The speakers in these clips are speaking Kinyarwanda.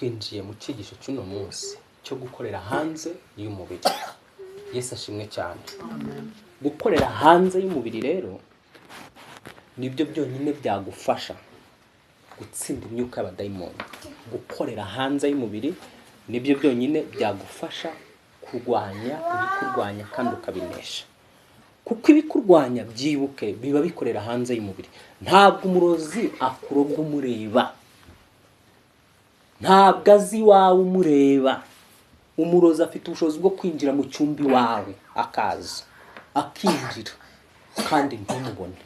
twinjiye mu cyigisho cy'uno munsi cyo gukorera hanze y'umubiri. Yesu ashimwe cyane. Gukorera hanze y'umubiri rero nibyo byonyine byagufasha gutsinda imyuka y'abadayimoni. Gukorera hanze y'umubiri nibyo byonyine byagufasha kurwanya ibikurwanya kandi ukabinesha. Kuko ibikurwanya byibuke biba bikorera hanze y'umubiri. Ntabwo umurozi akuroga umureba, ntabwo azi iwawe umureba. Umurozi afite ubushobozi bwo kwinjira mu cyumba iwawe, akaza akinjira kandi ntumubone.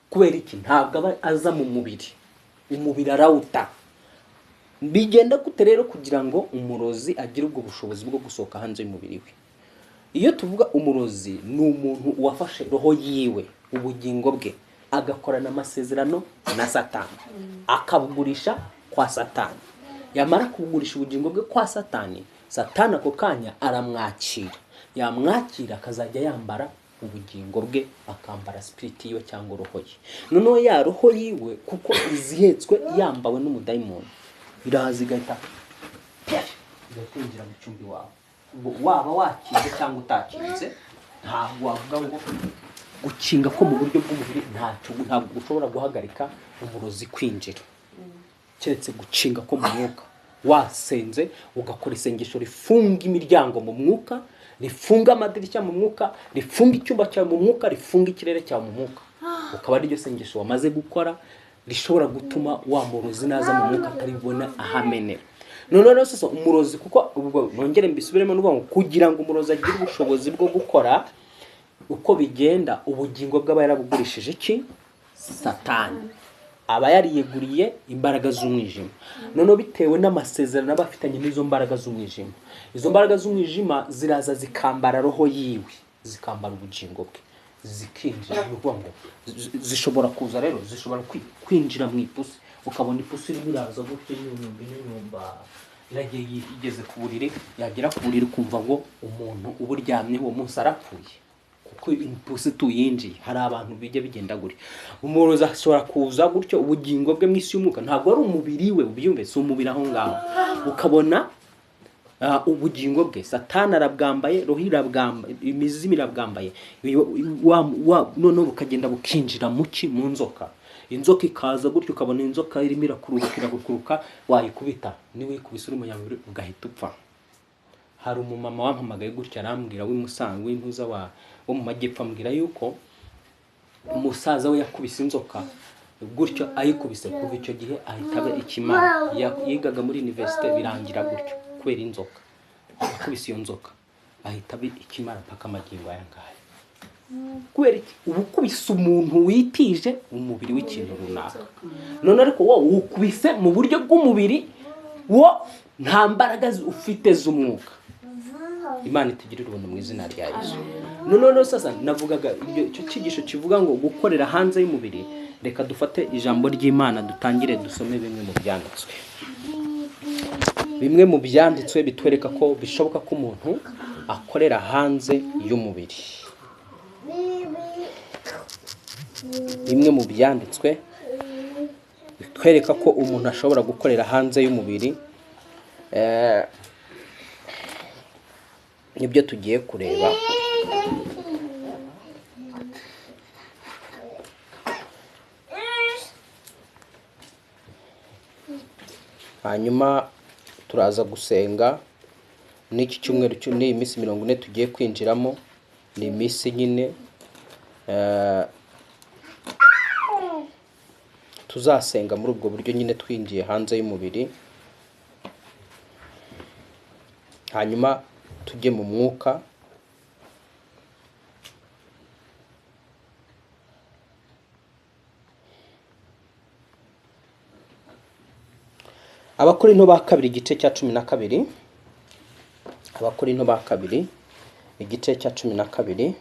Kubera iki? Ntabwo aba aza mu mubiri, umubiri arawuta. Bigenda gute rero kugira ngo umurozi agire ubwo bushobozi bwo gusohoka hanze y'umubiri we? Iyo tuvuga umurozi ni umuntu wafashe roho yiwe, ubugingo bwe, agakorana amasezerano na Satani, akabugurisha kwa Satani. Yamara kubugurisha ubugingo bwe kwa Satani, Satani ako kanya aramwakira. Yamwakira akazajya yambara ubugingo bwe, akambara spirit yiwe cyangwa roho ye. Noneho ya roho yiwe kuko izihetswe yambawe n'umudayimoni, iraza igahita kwinjira mu cyumba iwawe. Waba wakinze cyangwa utakinze, ntabwo wavuga ngo gukinga ko mu buryo bw'umubiri ntabwo ushobora guhagarika umurozi kwinjira, keretse gukinga ko mu mwuka. Wasenze ugakora isengesho rifunga imiryango mu mwuka, rifunga amadirishya mu mwuka, rifunga icyumba cyawe mu mwuka, rifunga ikirere cyawe mu mwuka, ukaba ari ryo sengesho wamaze gukora rishobora gutuma wa murozi naza mu mwuka ataribona ahamenera. Noneho sasa umurozi, kuko ubwo nongere mbisubiremo n'uvuga ngo kugira ngo umurozi agire ubushobozi bwo gukora uko bigenda, ubugingo bw'aba yarabugurishije iki? Satani. Aba yariyeguriye imbaraga z'umwijima. Noneho bitewe n'amasezerano aba afitanye n'izo mbaraga z'umwijima, izo mbaraga z'umwijima ziraza zikambara roho yiwe, zikambara ubugingo bwe, zikinjira. N'uvuga ngo zishobora kuza rero, zishobora kwinjira mu ipusi, ukabona ipusi irimo iraza gutyo n'inyumba iragiye igeze ku buriri, yagera ku buriri kumva ngo umuntu uburyamye uwo munsi arapfuye, kuko ipusi tuyinjiye. Hari abantu bijya bigenda gutyo. Umurozi ashobora kuza gutyo, ubugingo bwe mu isi y'umwuka, ntabwo ari umubiri we, ubyumve, si umubiri aho ngaho. Ukabona ubugingo bwe Satani arabwambaye, roho irabwambaye, imizimu irabwambaye, noneho bukagenda bukinjira mu nzoka. Inzoka ikaza gutyo, ukabona inzoka irimo irakuruka, wayikubita, niwe ikubise uri umunyamubiri ugahita upfa. Hari umumama wampamagaye gutyo arambwira w'imusango w'intuza wo mu majyepfo, ambwira yuko umusaza we yakubise inzoka gutyo, ayikubise kuva icyo gihe ahita aba ikimara. Yigaga muri university birangira gutyo kubera inzoka. Yakubise iyo nzoka ahita aba ikimara paka magingo aya ngaya. Kubera iki? Ubukubise umuntu witije umubiri w'ikintu runaka. None ariko wowe ukubise mu buryo bw'umubiri, wo nta mbaraga ufite z'umwuka. Imana itugirire ubuntu mu izina rya Yesu. None sasa navugaga icyo cyigisho kivuga ngo gukorera hanze y'umubiri. Reka dufate ijambo ry'Imana dutangire dusome bimwe mu byanditswe. Bimwe mu byanditswe bitwereka ko bishoboka ko umuntu akorera hanze y'umubiri. Bimwe mu byanditswe bitwereka ko umuntu ashobora gukorera hanze y'umubiri, nibyo tugiye kureba. Hanyuma turaza gusenga. N'iki cyumweru ni iminsi 40 tugiye kwinjiramo, ni iminsi nyine tuzasenga muri ubwo buryo nyine twinjiye hanze y'umubiri, hanyuma tujye mu mwuka. Abakorinto ba kabiri igice cya 12. Abakorinto ba kabiri igice cya 12.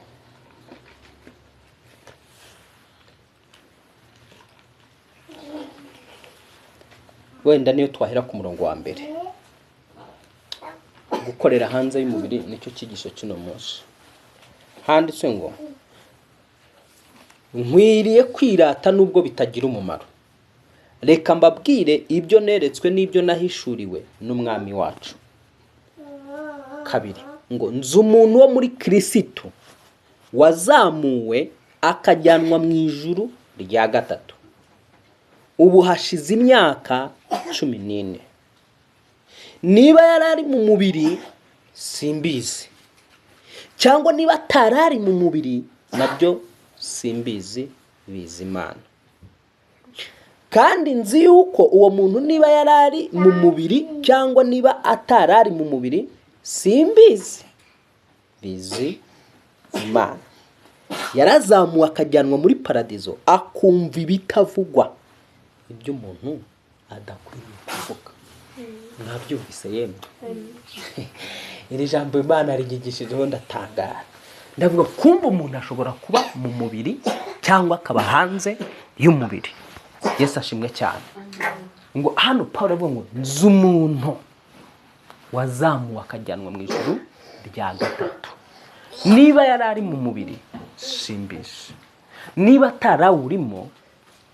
Wenda niyo twahera ku murongo wa mbere. Gukorera hanze y'umubiri nicyo cyigisho cy'uno munsi. Handitswe ngo nkwiriye kwirata nubwo bitagira umumaro, reka mbabwire ibyo neretswe n'ibyo nahishuriwe n'umwami wacu. 2 ngo nzi umuntu wo muri Kristo wazamuwe akajyanwa mu ijuru rya gatatu, ubu hashize imyaka 14. Niba yarari mu mubiri simbizi, cyangwa niba atarari mu mubiri nabyo simbizi, bizi Imana. Kandi nzi yuko uwo muntu niba yarari mu mubiri cyangwa niba atarari mu mubiri simbizi, bizi Imana. Yarazamuwe akajyanwa muri paradizo akumva ibitavugwa, ibyo umuntu adakwiriye kuvuga. Mwabyumvise yemwe? Iri jambo Imana rigigishijeho ndatangara. Ndavuga kumva umuntu ashobora kuba mu mubiri cyangwa akaba hanze y'umubiri. Yesu ashimwe cyane. Ngo hano Pawulo avuga ngo nzi umuntu wazamuwe akajyanwa mu ijuru rya gatatu. Niba yarari mu mubiri simbizi, niba atarawurimo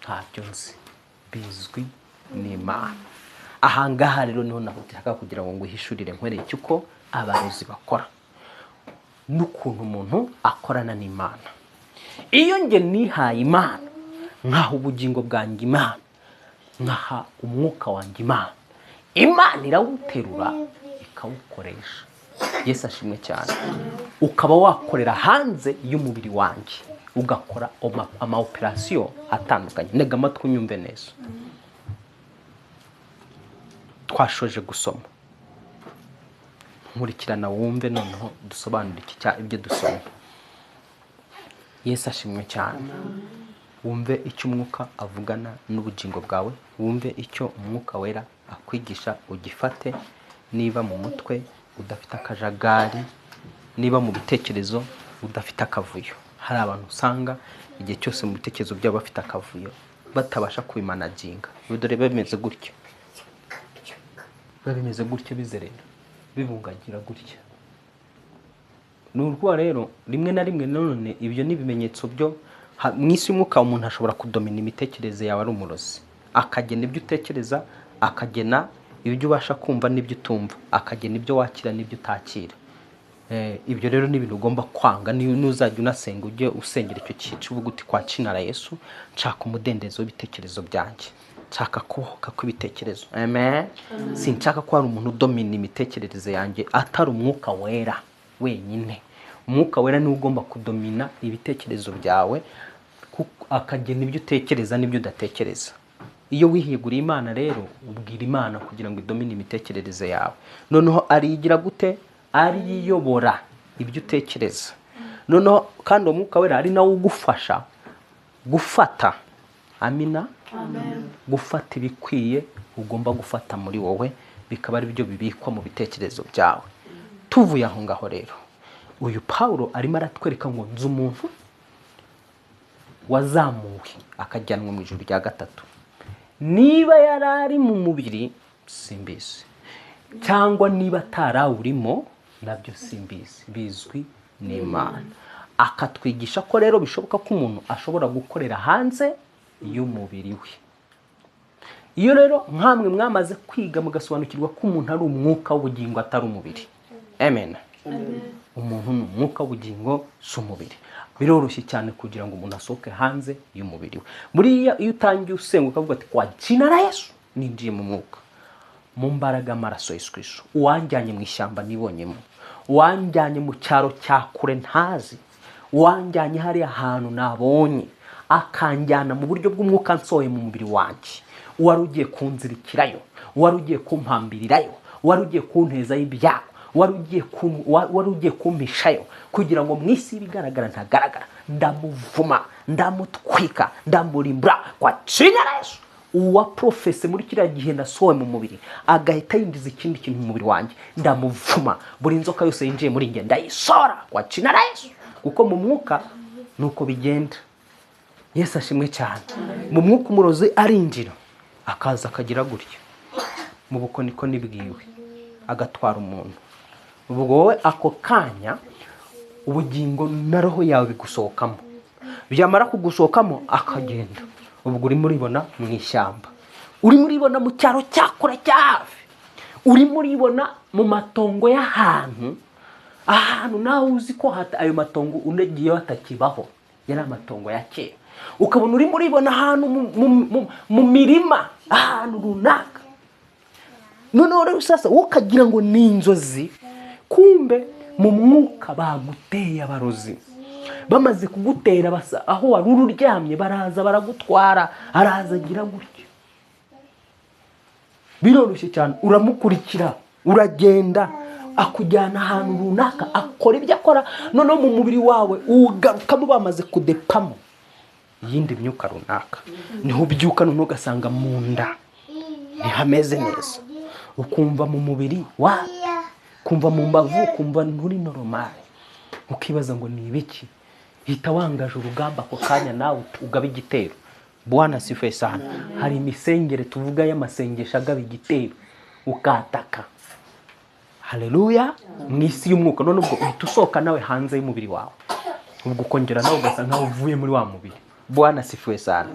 ntabyo nzi, bizwi n'Imana. Ahangaha rero niho nahutiraga kugira ngo nguhishurire nkwereke uko abarozi bakora n'ukuntu umuntu akorana n'Imana. Iyo nge nihaye Imana, nkaha ubugingo bwanjye Imana, nkaha umwuka wanjye Imana, Imana irawuterura ikawukoresha. Yesu ashimwe cyane. Ukaba wakorera hanze y'umubiri wanjye, ugakora ama operation atandukanye. Ntega amatwi unyumve neza. Twashoje gusoma, nkurikirana wumve noneho dusobanura ibyo dusoma. Yesu ashimwe cyane. Wumve icyo umwuka avugana n'ubugingo bwawe, wumve icyo umwuka wera akwigisha, ugifate. Niba mu mutwe udafite akajagari, niba mu bitekerezo udafite akavuyo. Hari abantu usanga igihe cyose mu bitekerezo byabo bafite akavuyo, batabasha kubimanaginga. Dore bimeze gutya, bimeze gutya, bizerera, bibungagira gutya. N'urwa rero rimwe na rimwe none ibyo ni ibimenyetso byo mu isi y'umwuka. Umuntu ashobora kudomina imitekerereze yawe, ari umurozi, akagena ibyo utekereza, akagena ibyo ubasha kumva n'ibyo utumva, akagena ibyo wakira n'ibyo utakira. Ibyo rero ni ibintu ugomba kwanga. N'uzajya unasenga, ujye usengera icyo cyica, uvuga uti kwa Cinara Yesu nshaka umudendezo w'ibitekerezo byanjye, nshaka kuhoka kw'ibitekerezo. Amen. Sinshaka ko hari umuntu udomina imitekerereze yanjye atari umwuka wera wenyine. Umwuka wera niwe ugomba kudomina ibitekerezo byawe, akagena ibyo utekereza n'ibyo udatekereza. Iyo wihiguriye Imana rero, ubwira Imana kugira ngo idomine imitekerereze yawe. Noneho ariyigira gute? Ariyobora ibyo utekereza. Noneho kandi uwo mwuka wera ari nawe ugufasha gufata. Amina. Amen. Gufata ibikwiye ugomba gufata muri wowe, bikaba ari byo bibikwa mu bitekerezo byawe. Tuvuye aho ngaho rero, uyu Pawulo arimo aratwereka ngo nzi umuntu wazamuwe akajyanwa mu ijuru rya gatatu. Niba yarari mu mubiri simbizi, cyangwa niba atarawurimo nabyo simbizi, bizwi n'Imana. Akatwigisha ko rero bishoboka ko umuntu ashobora gukorera hanze y'umubiri we. Iyo rero nkamwe mwamaze kwiga mugasobanukirwa ko umuntu ari umwuka w'ubugingo atari umubiri. Amen. Umuntu ni umwuka w'ubugingo, si umubiri. Biroroshye cyane kugira ngo umuntu asohoke hanze y'umubiri we. Buriya iyo utangiye usenga ukavuga ati kwa Cinara Yesu ninjiye mu mwuka, mu mbaraga amaraso Yesu Kristo, uwanjyanye mu ishyamba nibonyemo, uwanjyanye mu cyaro cya kure ntazi, uwanjyanye hari ahantu nabonye, akanjyana mu buryo bw'umwuka nsohoye mu mubiri wanjye, wari ugiye kunzirikirayo, wari ugiye kumpambirirayo, wari ugiye kuntezayo ibyago, wari ugiye kumpishayo, kugira ngo mu isi ibigaragara ntagaragara, ndamuvuma, ndamutwika, ndamurimbura kwa Cinara Yesu. Uwa profese muri kiriya gihe nasohoye mu mubiri agahita yinjiza ikindi kintu mu mubiri wanjye, ndamuvuma. Buri nzoka yose yinjiye muri njye ndayisora kwa Cinara Yesu. Kuko mu mwuka nuko bigenda. Yesu ashimwe cyane. Mu mwuka umurozi arinjira, akaza akagira gutya mu bukonikoni bwiwe, agatwara umuntu. Ubwo wowe ako kanya ubugingo na roho yawe bigusohokamo. Byamara kugusohokamo akagenda. Ubwo urimo uribona mu ishyamba. urimo uribona mu cyaro cyakora cya hafi, urimo uribona mu matongo y'ahantu, ahantu nawe uzi ko ayo matongo unagiyeho hatakibaho, yari amatongo ya kera. Ukabona urimo uribona ahantu mu mirima, ahantu runaka. Noneho rero sasa ukagira ngo ni inzozi, kumbe mu mwuka baguteye abarozi. Bamaze kugutera basa aho wari uryamye, baraza baragutwara, araza agira gutya. Biroroshye cyane, uramukurikira, uragenda, akujyana ahantu runaka, akora ibyo akora, noneho mu mubiri wawe ugarukamo bamaze kudepamo iyindi myuka runaka. Niho ubyuka noneho ugasanga mu nda ntihameze neza, ukumva mu mubiri kumva mu mbavu, kumva nturi normal, ukibaza ngo ni ibiki. Hita wangaje urugamba ako kanya nawe ugaba igitero. Bwana sifiwe sana. Hari imisengere tuvuga y'amasengesho agaba igitero, ukataka. Haleluya. Mu isi y'umwuka, none ubwo uhita usohoka nawe hanze y'umubiri wawe, ubwo ukongera nawe ugasa nkaho uvuye muri wa mubiri. Bwana sifiwe sana.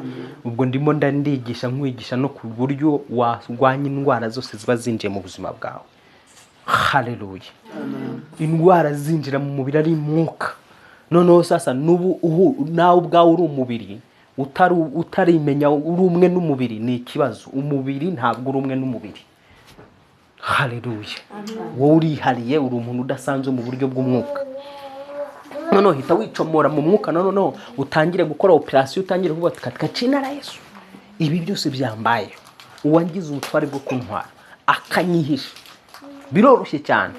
Ubwo ndimo ndandigisha nkwigisha no ku buryo warwanya indwara zose ziba zinjiye mu buzima bwawe. Haleluya. Indwara zinjira mu mubiri ari mwuka. Noneho sasa nawe ubwawe uri umubiri, utarimenya uri umwe n'umubiri, ni ikibazo. Umubiri ntabwo uri umwe n'umubiri. Haleluya. Wowe urihariye, uri umuntu udasanzwe mu buryo bw'umwuka. Noneho hita wicomora mu mwuka, noneho utangire gukora operation, utangire kuvuga katika jina la Yesu, ibi byose byambaye, uwangize ubutware bwo kuntwara akanyihisha. Biroroshye cyane.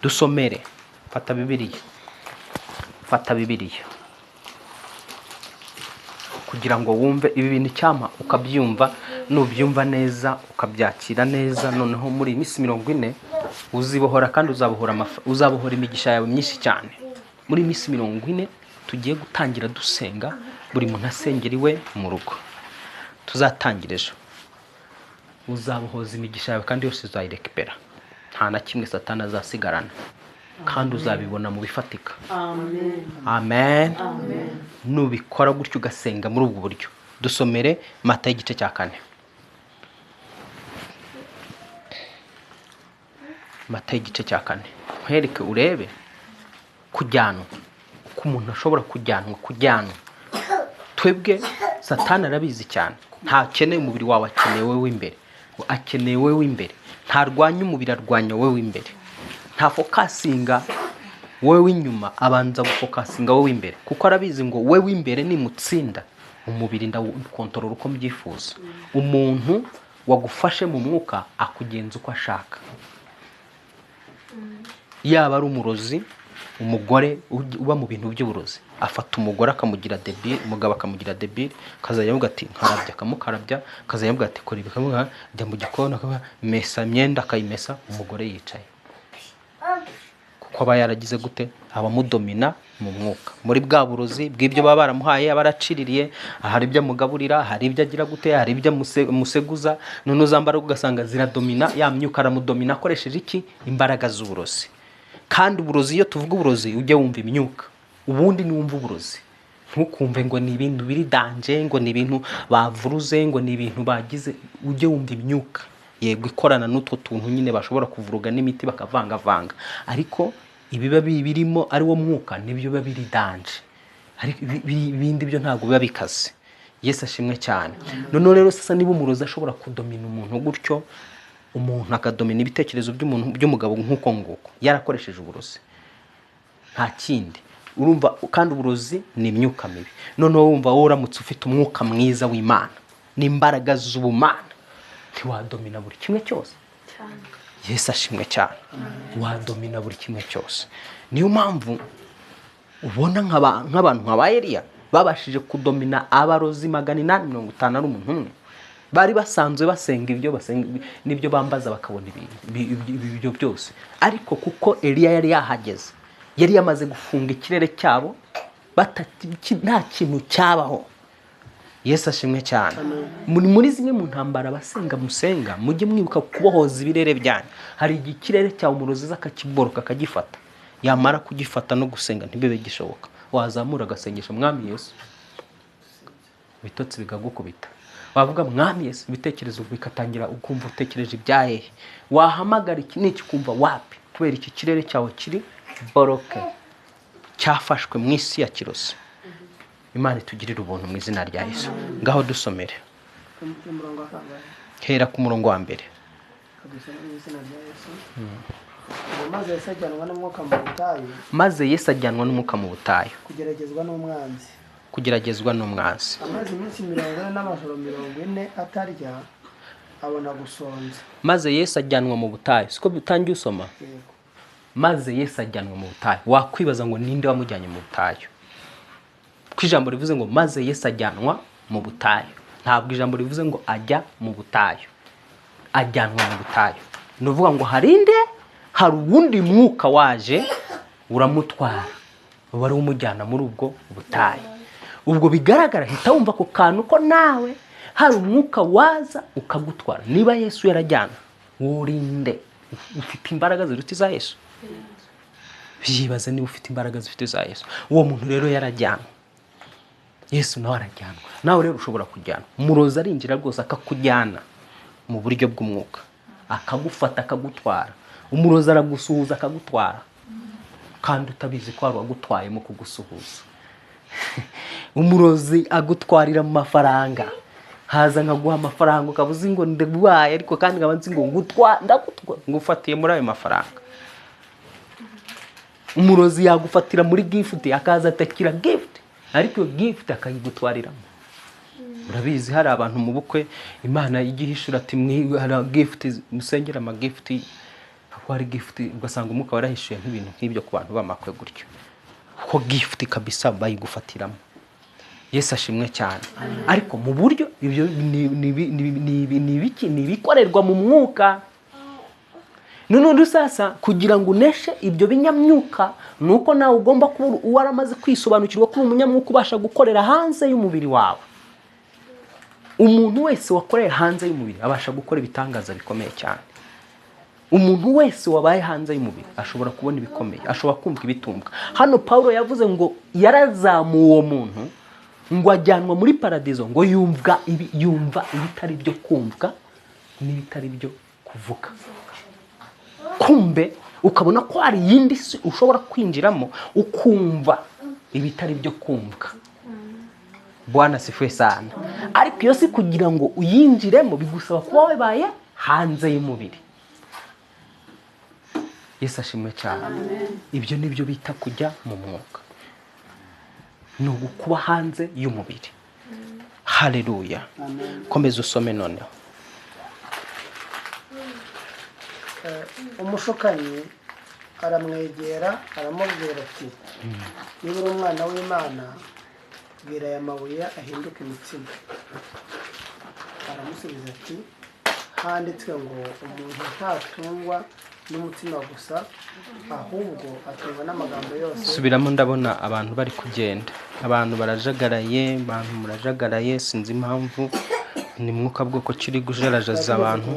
Dusomere. Fata Bibiliya kugira ngo wumve ibi bintu cyama, ukabyumva, nubyumva neza ukabyakira neza. Noneho muri iminsi 40 uzibohora, kandi uzabohora imigisha yawe myinshi cyane. Muri iminsi 40 tugiye gutangira dusenga, buri muntu asengera iwe mu rugo. Tuzatangira ejo. Uzabohoza imigisha yawe kandi yose uzayirekipera, nta na kimwe Satani azasigarana, kandi uzabibona mu bifatika. Amen. Nubikora gutyo ugasenga muri ubwo buryo. Dusomere Matayo igice cya 4. Matayo igice cya 4. Nkwereke urebe kujyanwa, ko umuntu ashobora kujyanwa. Twebwe Satani arabizi cyane, ntakeneye umubiri wawe, akeneye wowe w'imbere. Akeneye wowe w'imbere. Ntarwanya umubiri, arwanya wowe w'imbere. Nta fokasinga wowe w'inyuma, abanza gufokasinga wowe w'imbere, kuko arabizi ngo wowe w'imbere ni mutsinda, umubiri ndakontorora uko mbyifuza. Umuntu wagufashe mu mwuka akugenza uko ashaka. Yaba ari umurozi, umugore uba mu bintu by'uburozi, afata umugore akamugira debile, umugabo akamugira debile, kazajya avuga ati nkarabya, akamukarabya, kazajya avuga ati kora ibikamuha, njya mu gikoni akamesa imyenda, akayimesa, umugore yicaye. Kuko aba yaragize gute? Abamudomina mu mwuka, muri bwa burozi bw'ibyo baba baramuhaye, abaraciririye. Hari ibyo amugaburira, hari ibyo agira gute, hari ibyo museguza. None uzambara ugasanga ziradomina, ya myuka aramudomina akoresheje iki? Imbaraga z'uburozi. Kandi uburozi, iyo tuvuga uburozi, ujye wumva imyuka, ubundi ni wumva uburozi. Ntukumve ngo ni ibintu biri danje, ngo ni ibintu bavuruze, ngo ni ibintu bagize. Ujye wumva imyuka, yego ikorana n'utwo tuntu nyine bashobora kuvuruga n'imiti bakavanga, ariko ibiba birimo ari wo mwuka nibyo biba biri danje, ariko ibindi byo ntabwo biba bikaze. Yesu ashimwe cyane. Noneho rero sasa niba umurozi ashobora kudomina umuntu gutyo, umuntu akadomina ibitekerezo by'umugabo nk'uko nguko, yarakoresheje uburozi, nta kindi. Urumva, kandi uburozi ni imyuka mibi. Noneho wumva wowe uramutse ufite umwuka mwiza w'Imana n'imbaraga z'ubumana, ntiwadomina buri kimwe cyose. Yesu ashimwe cyane. Wadomina buri kimwe cyose. Niyo mpamvu ubona nk'abantu nka Eliya babashije kudomina abarozi 850 ari umuntu umwe. Bari basanzwe basenga ibyo basenga nibyo bambaza, bakabona ibyo byose. Ariko kuko Eliya yari yahageze, yari yamaze gufunga ikirere cyabo, nta kintu cyabaho. Yesu ashimwe cyane. Muri zimwe mu ntambara basenga musenga, mujye mwibuka kubohoza ibirere byanyu. Hari igikirere cyawe umurozi zakakiboroka akagifata, yamara kugifata no gusenga ntibibe gishoboka. Wazamura agasengesha Mwami Yesu, bitotsi bigagukubita. wavuga mwami Yesu, ibitekerezo bikatangira ukumva utekereje ibyahehe. Wahamagara iki n'iki kumva wapi, kubera iki kirere cyawe kiri boroke, cyafashwe mu isi ya kirose. Imana itugirire ubuntu mu izina rya Yesu. Ngaho dusomere hera ku murongo wa mbere. maze Yesu ajyanwa n'umwuka mu butayu, Maze Yesu ajyanwa n'umwuka mu butayu kugeragezwa n'umwanzi. kugeragezwa n'umwanzi. Amaze iminsi 40 n'amajoro 40 atarya, abona gusonza. Maze Yesu ajyanwa mu butayu. Siko bitangiye usoma? Yego. Maze Yesu ajyanwa mu butayu. Wakwibaza ngo ninde wamujyanye mu butayu? Ko ijambo rivuze ngo maze Yesu ajyanwa mu butayu. Ntabwo ijambo rivuze ngo ajya mu butayu. Ajyanwa mu butayu. Nuvuga ngo hari uwundi mwuka waje uramutwara, wari umujyana muri ubwo butayu. Ubwo bigaragara hita wumva ko kantu ko nawe hari umwuka waza ukagutwara. Niba Yesu yarajyana, urinde ufite imbaraga ziruta za Yesu. Bibaze niba ufite imbaraga zifite za Yesu. Uwo muntu rero yarajyana. Yesu nawe arajyanwa. Nawe rero ushobora kujyana. Umurozi arinjira rwose akakujyana mu buryo bw'umwuka, akagufata akagutwara. Umurozi aragusuhuza akagutwara, kandi utabizi ko ari wagutwaye mu kugusuhuza. Umurozi agutwarira mu mafaranga. Haza nkaguha amafaranga ukavuze ngo ndwaye, ariko kandi nkaba nzi ngo ndagutwara ngufatiye muri ayo mafaranga. Umurozi yagufatira muri gift, akaza atakira gift, ariko iyo gift akayigutwariramo. Urabizi hari abantu mu bukwe Imana igihishura ati hari gift musengera ama gift, hari gift ugasanga umwuka warahishuye nk'ibintu nk'ibyo ku bantu bamakwe gutyo. Ko gift kabisa bayigufatiramo. Yesu ashimwe cyane. Ariko mu buryo ibyo ni bikorerwa mu mwuka. None sasa kugira ngo uneshe ibyo binyamyuka, nuko nawe ugomba kuba waramaze kwisobanukirwa ko umunyamwuka ubasha gukorera hanze y'umubiri wawe. Umuntu wese wakoreye hanze y'umubiri abasha gukora ibitangaza bikomeye cyane. Umuntu wese wabaye hanze y'umubiri ashobora kubona ibikomeye, ashobora kumva ibitumbwa. Hano Paulo yavuze ngo yarazamuye uwo muntu ngo ajyanwa muri paradizo, ngo yumva ibitari byo kumvwa n'ibitari byo kuvuga. Kumbe ukabona ko hari yindi si ushobora kwinjiramo ukumva ibitari byo kumvwa. Bwana sifiwe sana. Ariko iyo si kugira ngo uyinjiremo bigusaba kuba wabaye hanze y'umubiri. Yesu ashimwe cyane. Ibyo nibyo bita kujya mu mwuka. No kuba hanze y'umubiri. Haleluya. Komeza usome noneho. Umushukanyi aramwegera aramubwira ati, niba uri umwana w'Imana, bwira aya mabuye ahinduke imitsima. Aramusubiza ati, handitswe ngo umuntu ntatungwa n'umutima gusa, ahubwo atungwa n'amagambo yose. Subiramo, ndabona abantu bari kugenda. Abantu murajagaraye sinzi impamvu. Ni mwuka bwoko kiri gujarajaza abantu.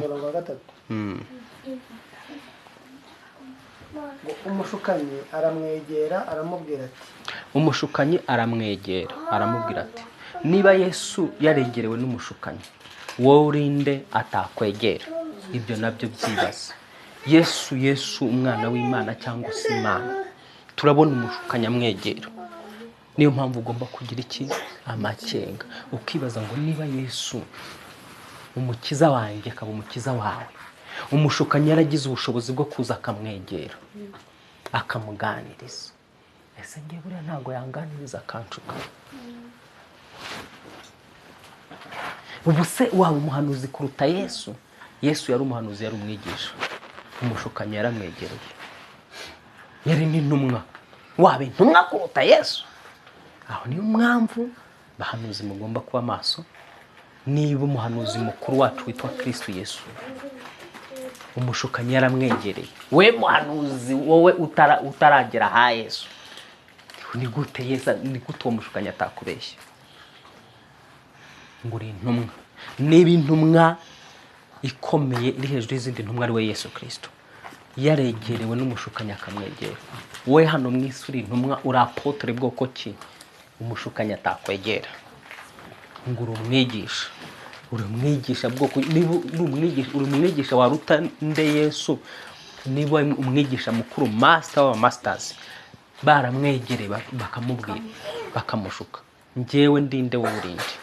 Umushukanyi aramwegera aramubwira ati, Umushukanyi aramwegera aramubwira ati, niba Yesu yaregerewe n'umushukanyi, wowe urinde atakwegera. Ibyo nabyo byibaza. Yesu umwana w'Imana cyangwa se Imana, turabona umushukanyi amwegera. Niyo mpamvu ugomba kugira iki? Amakenga. Ukibaza ngo niba Yesu umukiza wanjye akaba umukiza wawe, umushukanyi yaragize ubushobozi bwo kuza akamwegera akamuganiriza, ese ngiye buriya ntabwo yanganiriza akanshuka? Ubu se waba umuhanuzi kuruta Yesu? Yesu yari umuhanuzi, yari umwigisha. Umushukanyi yaramwegereye, yari n'intumwa. Waba intumwa kuruta Yesu? Aho niyo mpamvu bahanuzi mugomba kuba maso. Niba umuhanuzi mukuru wacu witwa Kristo Yesu, umushukanyi yaramwegereye. We muhanuzi wowe utaragera ha Yesu, ni gute uwo mushukanyi atakubeshya? Ngo uri intumwa. Niba intumwa ikomeye iri hejuru y'izindi ntumwa ari we Yesu Kristo, yaregerewe n'umushukanyi akamwegera, we hano mu isi uri intumwa, uri apotre bwoko ki umushukanyi atakwegera? Ngo uri umwigisha, uri umwigisha bwoko, niba uri umwigisha waruta nde Yesu, niba umwigisha mukuru, master wa masters, baramwegereye bakamubwira bakamushuka, njyewe ndinde wowe urinde.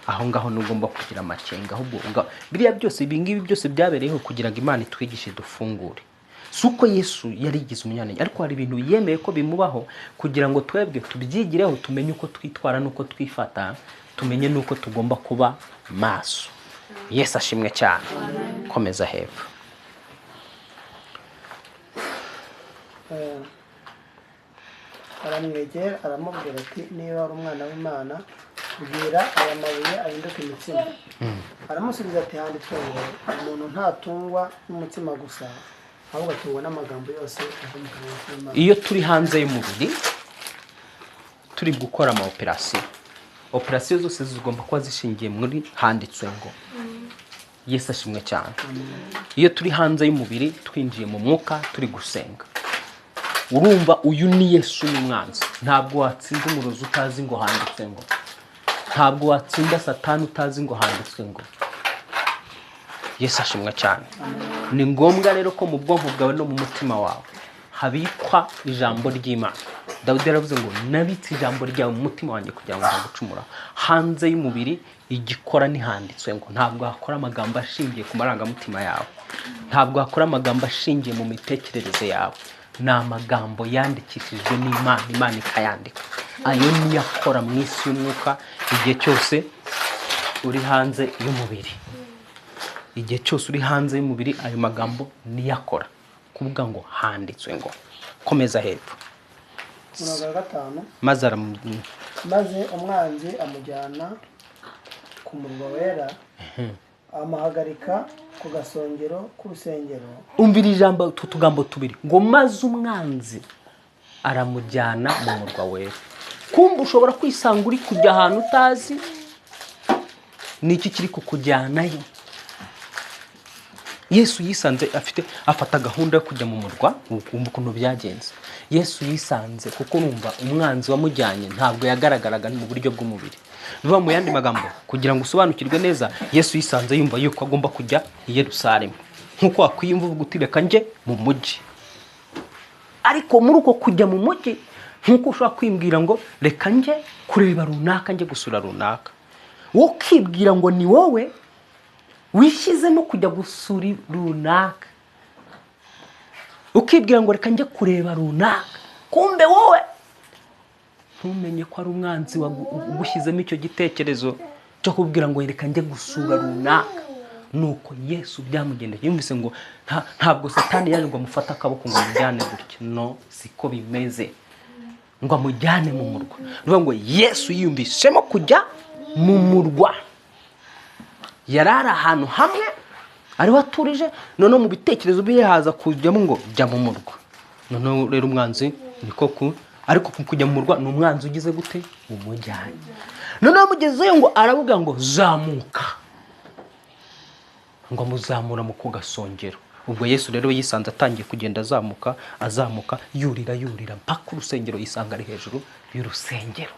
Aho ngaho nugomba kugira amakenga, ahubwo biriya byose, ibingibi byose byabereyeho kugira ngo Imana itwigishe dufungure. Suko Yesu yarigize umunyantege, ariko hari ibintu yemeye ko bimubaho kugira ngo twebwe tubyigireho, tumenye uko twitwara nuko twifata, tumenye nuko tugomba kuba maso. Yesu ashimwe cyane. Komeza hepfo. Aramwegera aramubwira ati niba ari umwana w'Imana bwira aya mabuye ahinduke imitsima. Aramusubiza ati handitswe ngo umuntu ntatungwa n'umutsima gusa ahubwo atungwa n'amagambo yose ava mu kanwa k'Imana. Iyo turi hanze y'umubiri turi gukora ama operasiyo zose zigomba kuba zishingiye muri handitswe ngo. Yesu ashimwe cyane. Iyo turi hanze y'umubiri twinjiye mu mwuka turi gusenga, urumva uyu ni Yesu n'umwanzi. Ntabwo watsinda umurozi utazi ngo handitswe ngo, ntabwo watsinda Satani utazi ngo handitswe ngo. Yesu ashimwe cyane. Ni ngombwa rero ko mu bwonko bwawe no mu mutima wawe habikwa ijambo ry'Imana. Dawidi yaravuze ngo nabitse ijambo ryawe mu mutima wanjye kugira ngo ntagucumura. Hanze y'umubiri igikora ni handitswe ngo. Ntabwo hakora amagambo ashingiye ku marangamutima yawe, ntabwo hakora amagambo ashingiye mu mitekerereze yawe. Ni amagambo yandikishijwe n'Imana, Imana ikayandika. Ayo niyo akora mu isi y'umwuka igihe cyose uri hanze y'umubiri. Igihe cyose uri hanze y'umubiri ayo magambo niyo akora, kuvuga ngo handitswe ngo. Komeza hepfo. Maze umwanzi amujyana ku murwa wera, amuhagarika ku gasongero k'urusengero. Umvira ijambo, tutugambo tubiri ngo maze umwanzi aramujyana mu murwa wera. Kumva ushobora kwisanga uri kujya ahantu utazi niki kiri kukujyanayo. Yesu yisanze afata gahunda yo kujya mu murwa, ukumva ukuntu byagenze. Yesu yisanze kuko urumva umwanzi wamujyanye ntabwo yagaragaraga mu buryo bw'umubiri. Biba mu yandi magambo kugira ngo usobanukirwe neza, Yesu yisanze yumva yuko agomba kujya i Yerusalemu, nkuko wakwiyumva uvuga uti reka nje mu mujyi. Ariko muri uko kujya mu mujyi, nkuko ushobora kwimbwira ngo reka nje kureba runaka, nje gusura runaka, wowe ukibwira ngo ni wowe wishyizemo kujya gusura runaka, ukibwira ngo reka nje kureba runaka, kumbe wowe ntumenye ko ari umwanzi ugushyizemo icyo gitekerezo cyo kubwira ngo reka nje gusura runaka. Nuko Yesu byamugendeye, yumvise ngo ntabwo Satani yaje ngo amufate akaboko ngo amujyane gutya. No, siko bimeze ngo amujyane mu murwa. Nuvuga ngo Yesu yiyumvisemo kujya mu murwa. Yarara ahantu hamwe ari waturije, none mu bitekerezo bye haza kujyamo ngo jya mu murwa. None rero umwanzi niko ariko kujya mu murwa n'umwanzi ugize gute umujyanye. None amugezeyo ngo aravuga ngo zamuka, ngo muzamura mu kugasongero. Ubwo Yesu rero yisanze atangiye kugenda azamuka yurira mpaka urusengero, yisanga ari hejuru y'urusengero.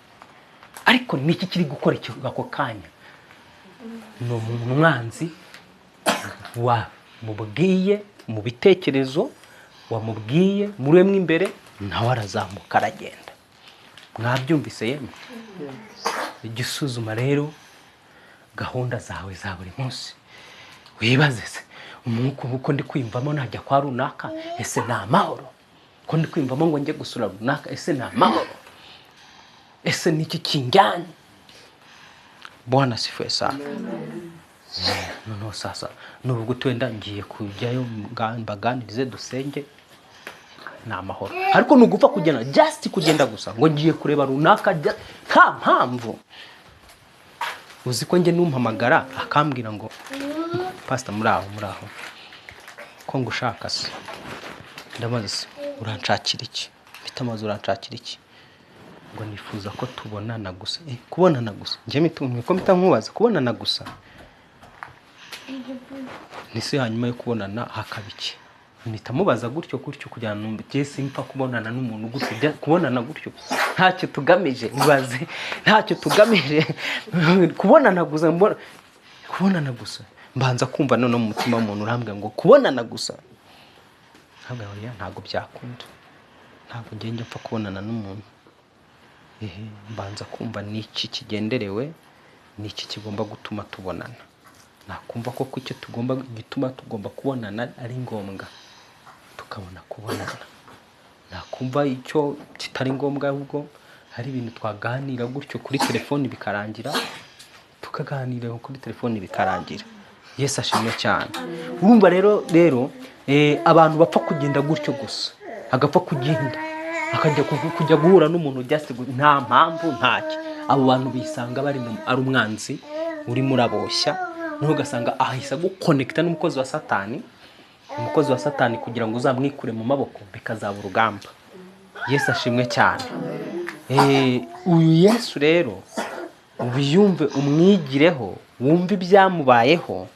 Ariko niki kiri gukora ako kanya? No umwanzi mubwiye mu bitekerezo, wamubwiye muremwe imbere, nawe arazamuka aragenda. Mwabyumvise yemwe? Igisuzuma rero gahunda zawe za buri munsi, wibaze se umwuka uko ndi kwimvamo najya kwa runaka, ese ni amahoro? Ko ndi kwimvamo ngo njye gusura runaka, ese ni amahoro? Ese niki kinjyanye? Bwana sifiwe sana. Noneho sasa nubwo twenda ngiye kujyayo mbaganirize dusenge, ni amahoro. Ariko nugupfa kugenda just kugenda gusa ngo ngiye kureba runaka nta mpamvu. Uzi ko nge numpamagara akambwira ngo pastor muraho ko ngushaka se, ndamaze uranshakira iki? Mfite amazi uranshakira iki? Ngo nifuza ko tubonana gusa. Kubonana gusa? Nje mitumwe ko mitankubaza kubonana gusa. Nise hanyuma yo kubonana hakabiki. Nitamubaza gutyo kugira numbe je simpa kubonana n'umuntu gutyo, kubonana gutyo ntacyo tugamije. Ibaze ntacyo tugamije kubonana gusa, mbona kubonana gusa mbanza kumva none mu mutima w'umuntu urambwira ngo kubonana gusa ntabwo byakunda, ntabwo ngenge mpfa kubonana n'umuntu. Mbanza kumva n'iki kigenderewe, n'iki kigomba gutuma tubonana. Nakumva ko icyo gituma tugomba kubonana ari ngombwa tukabona kubonana. Nakumva icyo kitari ngombwa, ahubwo hari ibintu twaganira gutyo kuri telefoni bikarangira, tukaganira kuri telefoni bikarangira. Yesu ashimwe cyane. Urumva rero abantu bapfa kugenda gutyo gusa, agapfa kugenda akajya guhura n'umuntu nta mpamvu ntacyo. Abo bantu bisanga bari ari umwanzi urimo uraboshya, niho ugasanga ahise gukonekita n'umukozi wa Satani, umukozi wa Satani kugira ngo uzamwikure mu maboko bikazaba urugamba. Yesu ashimwe cyane. Uyu Yesu rero ubiyumve, umwigireho, wumve ibyamubayeho,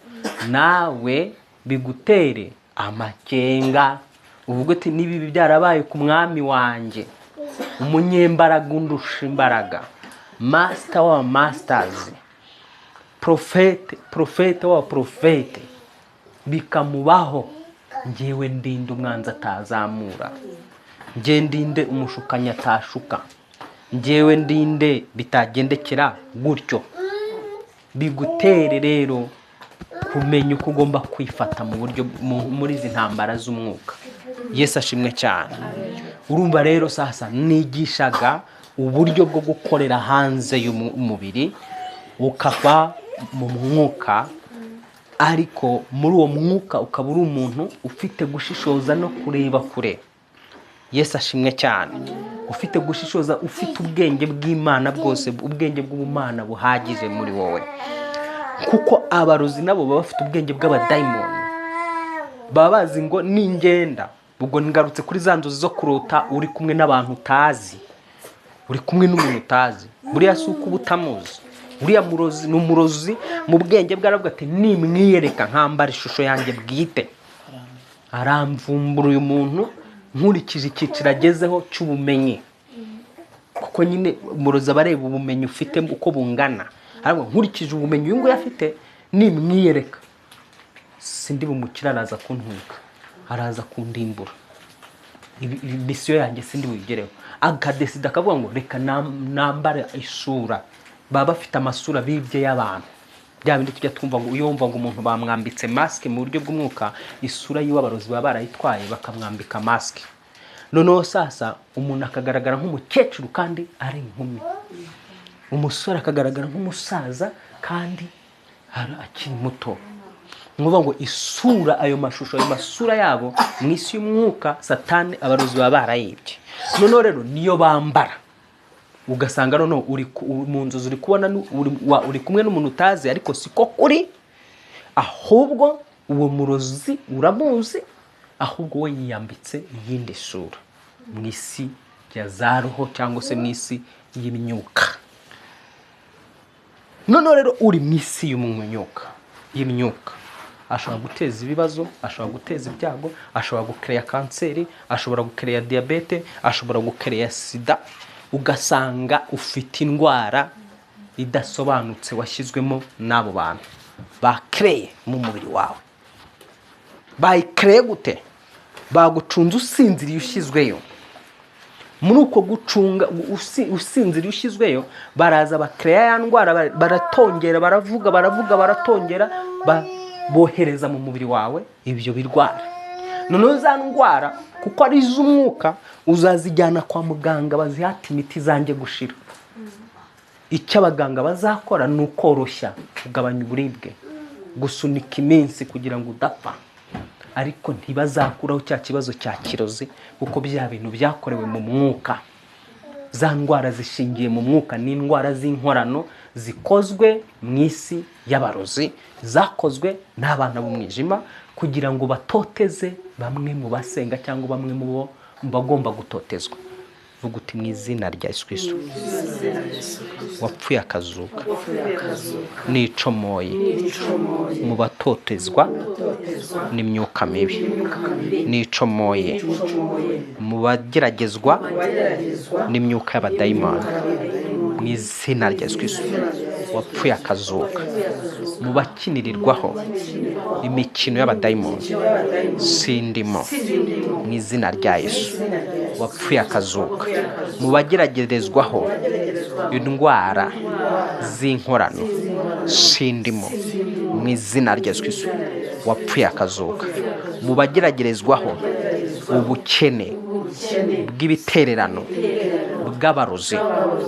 nawe bigutere amakenga, uvuga ati nibi byarabaye ku mwami wanjye, umunyembaraga undusha imbaraga, master wa masters, profete wa profete, bikamubaho, njyewe ndinde umwanzi atazamura, njye ndinde umushukanyi atashuka, njyewe ndinde bitagendekera gutyo. Bigutere rero kumenya uko ugomba kwifata mu buryo muri izi ntambara z'umwuka. Yesu ashimwe cyane. Urumva rero sasa nigishaga uburyo bwo gukorera hanze y'umubiri ukava mu mwuka, ariko muri uwo mwuka ukaba uri umuntu ufite gushishoza no kureba kure. Yesu ashimwe cyane. Ufite gushishoza, ufite ubwenge bw'Imana bwose, ubwenge bw'ubumana buhagije muri wowe. Kuko abarozi nabo baba bafite ubwenge bw'abadayimoni, baba bazi ngo ningenda, ubwo ngarutse kuri za nzozi zo kurota uri kumwe n'abantu utazi, uri kumwe n'umuntu utazi, buriya si uko uba utamuzi. Uriya murozi ni umurozi mu bwenge bwe, aravuga ati nimwiyereka nkambara ishusho yanjye bwite, aramvumbura uyu muntu nkurikije icyiciro agezeho cy'ubumenyi. Kuko nyine umurozi aba areba ubumenyi ufite uko bungana, aravuga nkurikije ubumenyi uyu nguyu afite, nimwiyereka sindi bumukira, araza kuntwika, araza kundimbura, misiyo yanjye sindi buyigereho. Akadesida akavuga ngo reka nambare isura. Baba bafite amasura bibye y'abantu, bya bindi tujya twumva ngo iyo wumva ngo umuntu bamwambitse maske mu buryo bw'umwuka, isura y'abarozi baba barayitwaye bakamwambika maske. Noneho sasa umuntu akagaragara nk'umukecuru kandi ari inkumi, umusore akagaragara nk'umusaza kandi akiri muto. Nguvuga ngo isura, ayo mashusho, ayo masura yabo mu isi y'umwuka Satani abarozi baba barayibye. Noneho rero niyo bambara, ugasanga noneho uri mu nzozi uri kubona uri kumwe n'umuntu utazi, ariko siko kuri, ahubwo uwo murozi uramuzi, ahubwo we yiyambitse iyindi sura mu isi ya za roho cyangwa se mu isi y'imyuka. Noneho rero uri mu isi y'imyuka, ashobora guteza ibibazo, ashobora guteza ibyago, ashobora gukereya kanseri, ashobora gukereya diyabete, ashobora gukereya sida. Ugasanga ufite indwara idasobanutse washyizwemo n'abo bantu bakereye mu mubiri wawe. Bayikereye gute? Bagucunze usinziriye ushyizweyo. Muri uko gucunga usinziriye ushyizweyo, baraza bakereya ya ndwara, baratongera, baravuga baratongera, bohereza mu mubiri wawe ibyo birwara. Noneho za ndwara kuko ari iz'umwuka, uzazijyana kwa muganga bazihata imiti zanjye gushira. Icyo abaganga bazakora ni ukoroshya, kugabanya uburibwe, gusunika iminsi kugira ngo udapfa, ariko ntibazakuraho cya kibazo cya kirozi, kuko bya bintu byakorewe mu mwuka. Za ndwara zishingiye mu mwuka ni indwara z'inkorano zikozwe mu isi y'abarozi, zakozwe n'abana b'umwijima kugira ngo batoteze bamwe mu basenga cyangwa bamwe mu bo bagomba gutotezwa. Vuga uti mu izina rya Yesu Kristo, wapfuye akazuka, nicomoye mu batotezwa n'imyuka mibi, nicomoye mu bageragezwa n'imyuka y'abadayimoni. Mu izina rya Yesu Kristo, wapfuye akazuka, mu bakinirirwaho imikino y'abadayimoni sindimo mu izina rya Yesu wapfuye akazuka. Mu bageragerezwaho indwara z'inkorano sindimo mu izina rya Yesu Kristo wapfuye akazuka. Mu bageragerezwaho ubukene bw'ibitererano bw'abarozi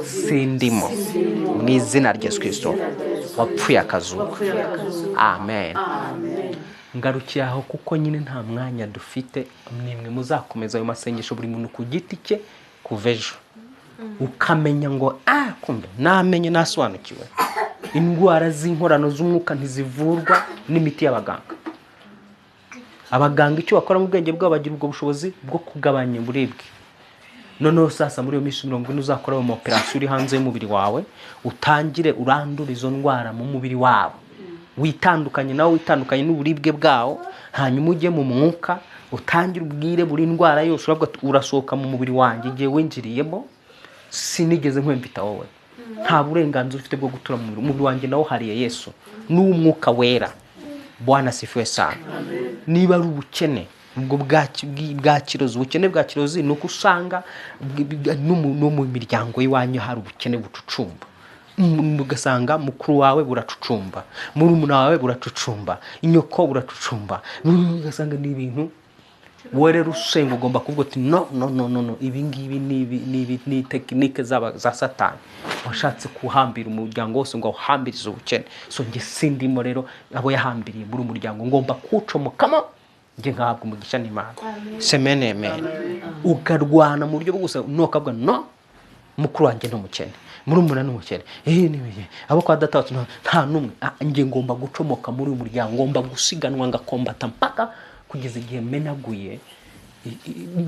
sindimo mu izina rya Yesu Kristo wapfuye akazuka. Amen. Ngarukiye aho kuko nyine nta mwanya dufite. Nimwe muzakomeza ayo masengesho buri muntu ku giti cye kuva ejo, ukamenya ngo kumbe namenye nasobanukiwe indwara z'inkorano z'umwuka ntizivurwa n'imiti y'abaganga. Abaganga icyo bakora mu bwenge bwabo bagira ubwo bushobozi bwo kugabanya uburibwe. Noneho sasa muri iyo minsi 40 uzakora mu operation uri hanze y'umubiri wawe, utangire urandura izo ndwara mu mubiri wawe, witandukanye nawe, witandukanye n'uburibwe bwawo, hanyuma ujye mu mwuka utangire ubwire buri ndwara yose uravuga urasohoka mu mubiri wanjye igihe winjiriyemo sinigeze nkwemvita wowe, nta burenganzira ufite bwo gutura mu mubiri wanjye, nawo hariye Yesu n'umwuka wera. Bwana sifiwe sana. Niba ari ubukene ubwo bwa kirozi, ubukene bwa kirozi ni uko usanga no mu miryango y'iwanyu hari ubukene bucucumba. Ugasanga mukuru wawe buracucumba, murumuna wawe buracucumba, inyoko buracucumba. Ugasanga ni ibintu wowe rero usenga ugomba kuvuga uti no, ibi ngibi ni tekinike za Satani washatse kuhambira umuryango wose ngo uhambirize ubukene. So nge sindimo rero abo yahambiriye muri umuryango ngomba kucomokamo, nge nkahabwa umugisha n'Imana. Semene amen. Ugarwana mu buryo bwo gusa nokabwa no mukuru wanjye n'umukene, muri umuna n'umukene, nibiye abo kwa data wacu nta numwe. Nge ngomba gucomoka muri uyu muryango, ngomba gusiganwa ngakombata mpaka kugeza igihe menaguye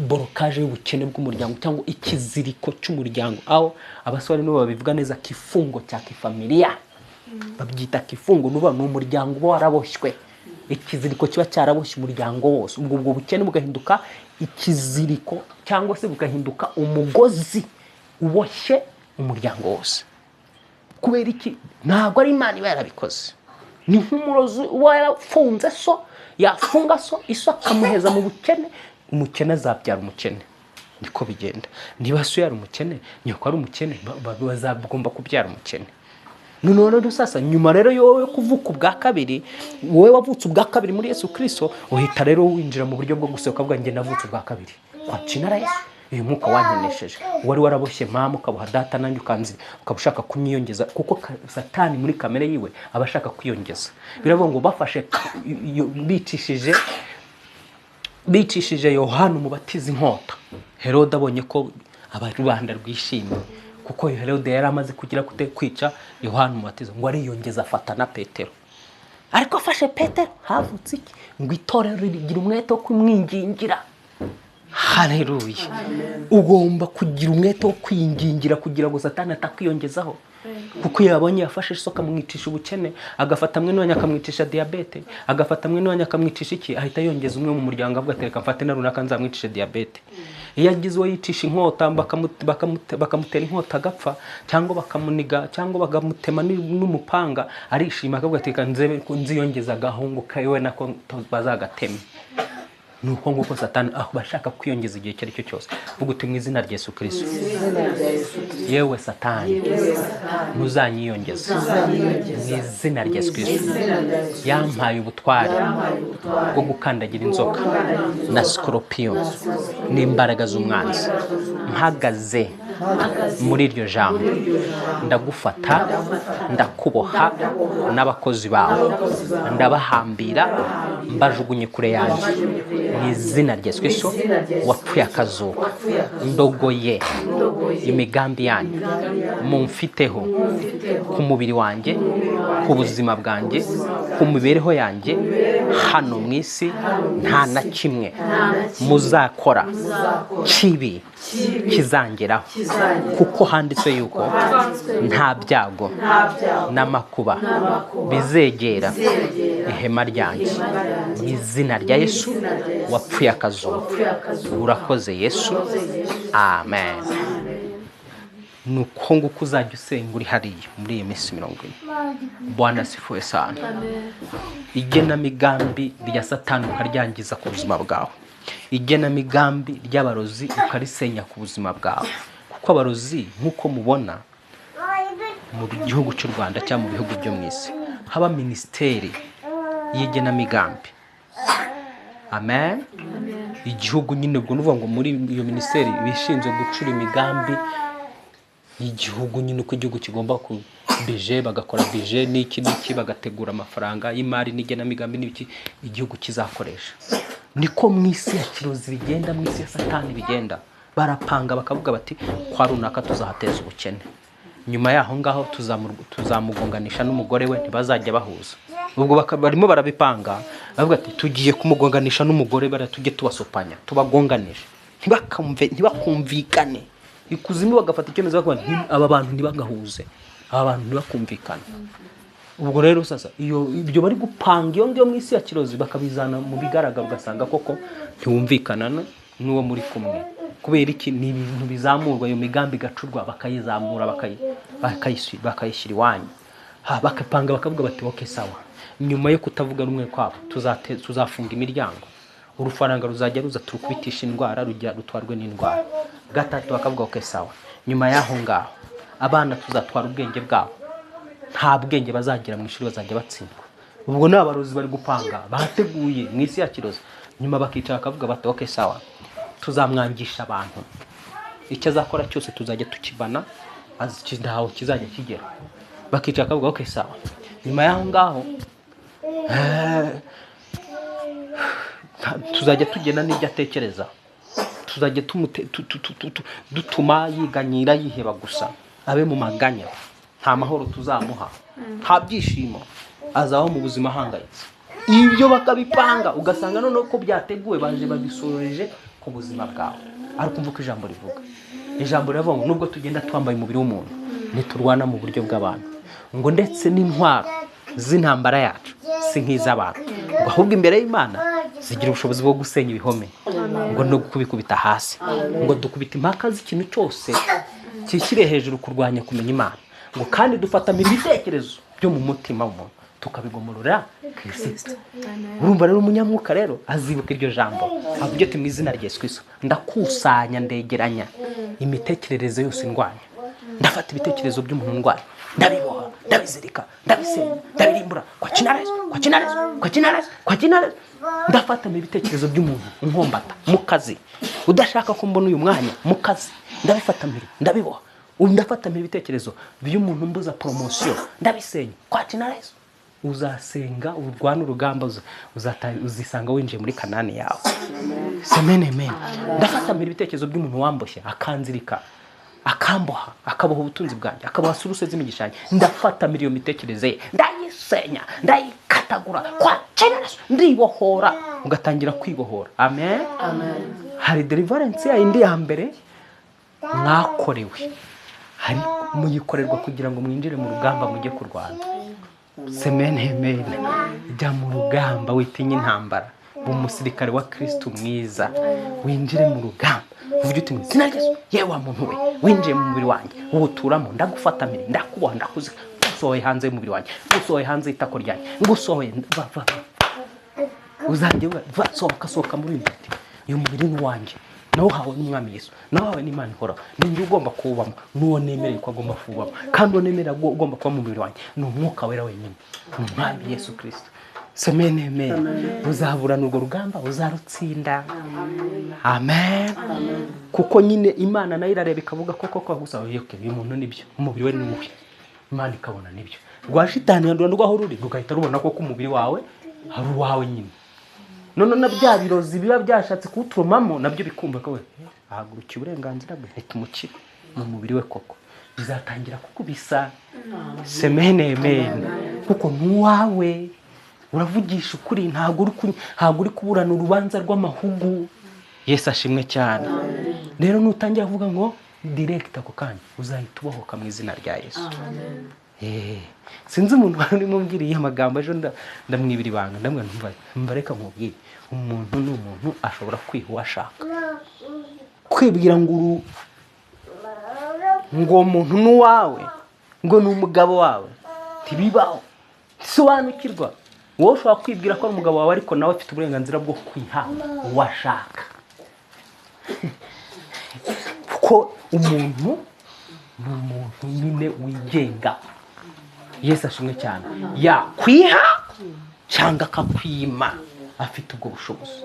borokaje y'ubukene bw'umuryango cyangwa ikiziriko cy'umuryango. Aho abasore nibo babivuga neza, kifungo cya kifamilia babyita kifungo, nuba n'umuryango waraboshywe, ikiziriko kiba cyaraboshye umuryango wose. Ubwo bukene bugahinduka ikiziriko cyangwa se bugahinduka umugozi uboshye umuryango wose. Kubera iki? Ntabwo ari Imana iba yarabikoze, ni nk'umurozi warafunze so, yafunga so iso akamuheza mu bukene, umukene azabyara umukene. Niko bigenda. Niba so yari umukene, nyoko ari umukene, bazagomba kubyara umukene. None sasa nyuma rero yowe kuvuka ubwa kabiri, wowe wavutse ubwa kabiri muri Yesu Kristo, uhita rero winjira mu buryo bwo gusohoka bwa nge navutse ubwa kabiri kwa Cinara Yesu. Uyu mwuka wanyenesheje wari waraboshye mama ukabuha data nanjye ukanzi ukabushaka kunyiyongeza, kuko Satani muri kamere yiwe abashaka kwiyongeza. Biravuga ngo bafashe bicishije Yohana umubatiza inkota. Herode abonye ko abarubanda rwishimye, kuko Herode yari amaze kugira kwica Yohana umubatiza, ngo ariyongeza afata na Petero. Ariko afashe Petero havutse iki? Ngo itorero rigira umwete wo kumwingingira. Haleluya. Ugomba kugira umwete wo kwingingira kugira ngo Satani atakwiyongezaho, kuko yabonye yafashe isoka amwicisha ubukene, agafata mwe n'wanya akamwicisha diabete, agafata mwe n'wanya akamwicisha iki, ahita yongeza umwe mu muryango avuga ati reka mfate na runaka nzamwicisha diabete. Iyo agize uwo yicisha inkota bakamutera inkota agapfa, cyangwa bakamuniga, cyangwa bagamutema n'umupanga, arishima akavuga ati reka nziyongeza agahungu kawe nako bazagatema. Nuko nguko Satani bashaka kwiyongeza igihe cyari cyo cyose. Vuga uti mu izina rya Yesu Kristo, yewe Satani ntuzanyiyongeza. Mu izina rya Yesu Kristo yampaye ubutware bwo gukandagira inzoka na scorpion n'imbaraga z'umwanzi. Mpagaze muri iryo jambo, ndagufata, ndakuboha n'abakozi bawe, ndabahambira mbajugunye kure yanjye. Mu izina rya Yesu Kristo wapfuye akazuka, ndogoye imigambi yanyu mumfiteho, ku mubiri wanjye, ku buzima bwanjye, ku mibereho yanjye hano mu isi. Nta na kimwe muzakora kibi kizangeraho, kuko handitswe yuko nta byago n'amakuba bizegera ihema ryanjye. Mu izina rya Yesu wapfuye akazuka, urakoze Yesu. Amen. ni uko nguko uzajya usenga uri hariya muri iyi minsi 40. Bwana asifiwe sana. Igenamigambi rya Satani ukaryangiza ku buzima bwawe, igenamigambi ry'abarozi ukarisenya ku buzima bwawe, kuko abarozi nk'uko mubona mu gihugu cy'u Rwanda cyangwa mu bihugu byo mu isi haba minisiteri y'igenamigambi. Amen. Igihugu nyine ubwo nuvuga ngo muri iyo minisiteri bishinzwe gucura imigambi y'igihugu, nyine uko igihugu kigomba ku bije, bagakora bije n'iki bagategura amafaranga y'imari n'igenamigambi n'iki igihugu kizakoresha. Niko mu isi ya kirozi bigenda, mu isi ya Satani bigenda. Barapanga bakavuga bati kwa runaka tuzahateza ubukene, nyuma yaho ngaho tuzamugonganisha n'umugore we, ntibazajya bahuza. Ubwo barimo barabipanga bavuga ati tugiye kumugonganisha n'umugore, tujye tubasopanya tubagonganisha, ntibakumvikane. Ikuzimu bagafata icyemezo bakavuga aba bantu ntibagahuze, aba bantu ntibakumvikane. Ubwo rero sasa ibyo bari gupanga iyo ngiyo mu isi ya kirozi bakabizana mu bigaragara, ugasanga koko ntiwumvikana n'uwo muri kumwe. Kubera iki? Ni ibintu bizamurwa, iyo migambi gacurwa bakayizamura bakayishyira iwanyu. Bakapanga bakavuga bati okay sawa, nyuma yo kutavuga rumwe kwabo tuzafunga imiryango, urufaranga ruzajya ruza turukubitisha indwara, rutwarwe n'indwara. Gatatu bakavuga okay sawa, nyuma yaho ngaho abana tuzatwara ubwenge bwabo, nta bwenge bazagira mu ishuri, bazajya batsindwa. Ubwo n'abarozi bari gupanga bateguye mu isi ya kirozi. Nyuma bakicara bakavuga bati okay sawa, tuzamwangisha abantu, icyo azakora cyose tuzajya tukibana, ntaho kizajya kigera. Bakicara bakavuga okay sawa, nyuma yaho ngaho tuzajya tugena n'ibyo atekereza, tuzajya dutuma yiganyira, yiheba gusa, abe mu maganya, nta mahoro tuzamuha, nta byishimo, azaho mu buzima ahangayitse. Ibyo bakabipanga, ugasanga noneho ko byateguwe baje babisoreje ku buzima bwawe. Ariko umva ko ijambo rivuga, ijambo riravuga ngo nubwo tugenda twambaye umubiri w'umuntu ntiturwana mu buryo bw'abantu, ngo ndetse n'intwaro z'intambara yacu si nk'iz'abantu, ngo ahubwo imbere y'Imana zigira ubushobozi bwo gusenya ibihome, ngo no kubikubita hasi, ngo dukubita impaka z'ikintu cyose kishyire hejuru kurwanya kumenya Imana, ngo kandi dufatamira ibitekerezo byo mu mutima w'umuntu tukabigomorora Kristo. Urumva rero umunyamwuka rero azibuka iryo jambo, avuga ati mu izina rya Yesu Kristo ndakusanya, ndegeranya imitekerereze yose ndwanya, ndafata ibitekerezo by'umuntu ndwanya, ndabiboha, ndabizirika, ndabisenya, ndabirimbura kwa kinareza. Ndafata ibitekerezo by'umuntu nkombata mu kazi, udashaka ko mbona uyu mwanya mu kazi, ndabifata mbere ndabiboha. Ndafata ibitekerezo by'umuntu mbuza promotion, ndabisenya kwa kinareza. Uzasenga urwana urugamba, uzisanga winjiye muri Kanani yawe. Amen. Ndafata ibitekerezo by'umuntu wamboshye akanzirika, akamboha, akaboha ubutunzi bwanjye, akaboha suruse z'imigisha yanjye. Ndafata iyo mitekerereze, ndayisenya, ndayikatagura kwa kinareza, ndibohora. Ugatangira kwibohora. Amen. Hari deliverance indi ya mbere mwakorewe, hari muyikorerwa kugira ngo mwinjire mu rugamba mujye kurwana. Amen. Jya mu rugamba witinye intambara, umusirikare wa Kristo mwiza, winjire mu rugamba. Uvuga uti izina rya Yesu, yewe wa muntu we, winjiye mu mubiri wanjye, uturamo, ndagufatamira, ndakuboha, ndakuzika, ngusohoye hanze y'umubiri wanjye, ngusohoye hanze y'itako ryanjye, ngusohoye uzajya sohoka muri uyu mubiri. Uyu mubiri ni wanjye, nawo hawe n'Umwami Yesu, nawo hawe n'Imana ihoraho. Ninjye ugomba kuwubamo, n'uwo nemereye ko agomba kuwubamo, kandi uwo nemerera ugomba kuba mu mubiri wanjye ni Umwuka Wera wenyine, ni Umwami Yesu Kristo. Amen. Uzaburana urwo rugamba, uzarutsinda. Amen. Kuko nyine Imana nayo irareba ikavuga koko gusa uyu muntu nibyo, umubiri we ni mubi, Imana ikabona nibyo. Rwa shitani yandura rwaho ruri, rugahita rubona ko umubiri wawe ari uwawe nyine. None na bya birozi biba byashatse kuturumamo nabyo bikumva ko we ahagurukiye uburenganzira bwe, ntitumukire mu mubiri we koko, bizatangira kukubisa. Amen. Kuko nuwawe uravugisha ukuri, ntago uri kuburana urubanza rw'amahugu. Yesu ashimwe cyane. Rero nutangira kuvuga ngo direct ako kanya uzahita ubohoka mu izina rya Yesu. Sinzi umuntu wari mumbwiriye amagambo ejo ndamwibira ibanga, ndamwira mbareka nkubwire, umuntu ni umuntu ashobora kwiha uwashaka, kwibwira ngo ngo uwo muntu n'uwawe, ngo ni umugabo wawe, ntibibaho. Sobanukirwa, wowe ushobora kwibwira ko ari umugabo wawe ariko nawe afite uburenganzira bwo kwiha uwo ashaka. Kuko umuntu ni umuntu nyine wigenga. Yesu ashimwe cyane. Yakwiha cyangwa akakwima, afite ubwo bushobozi.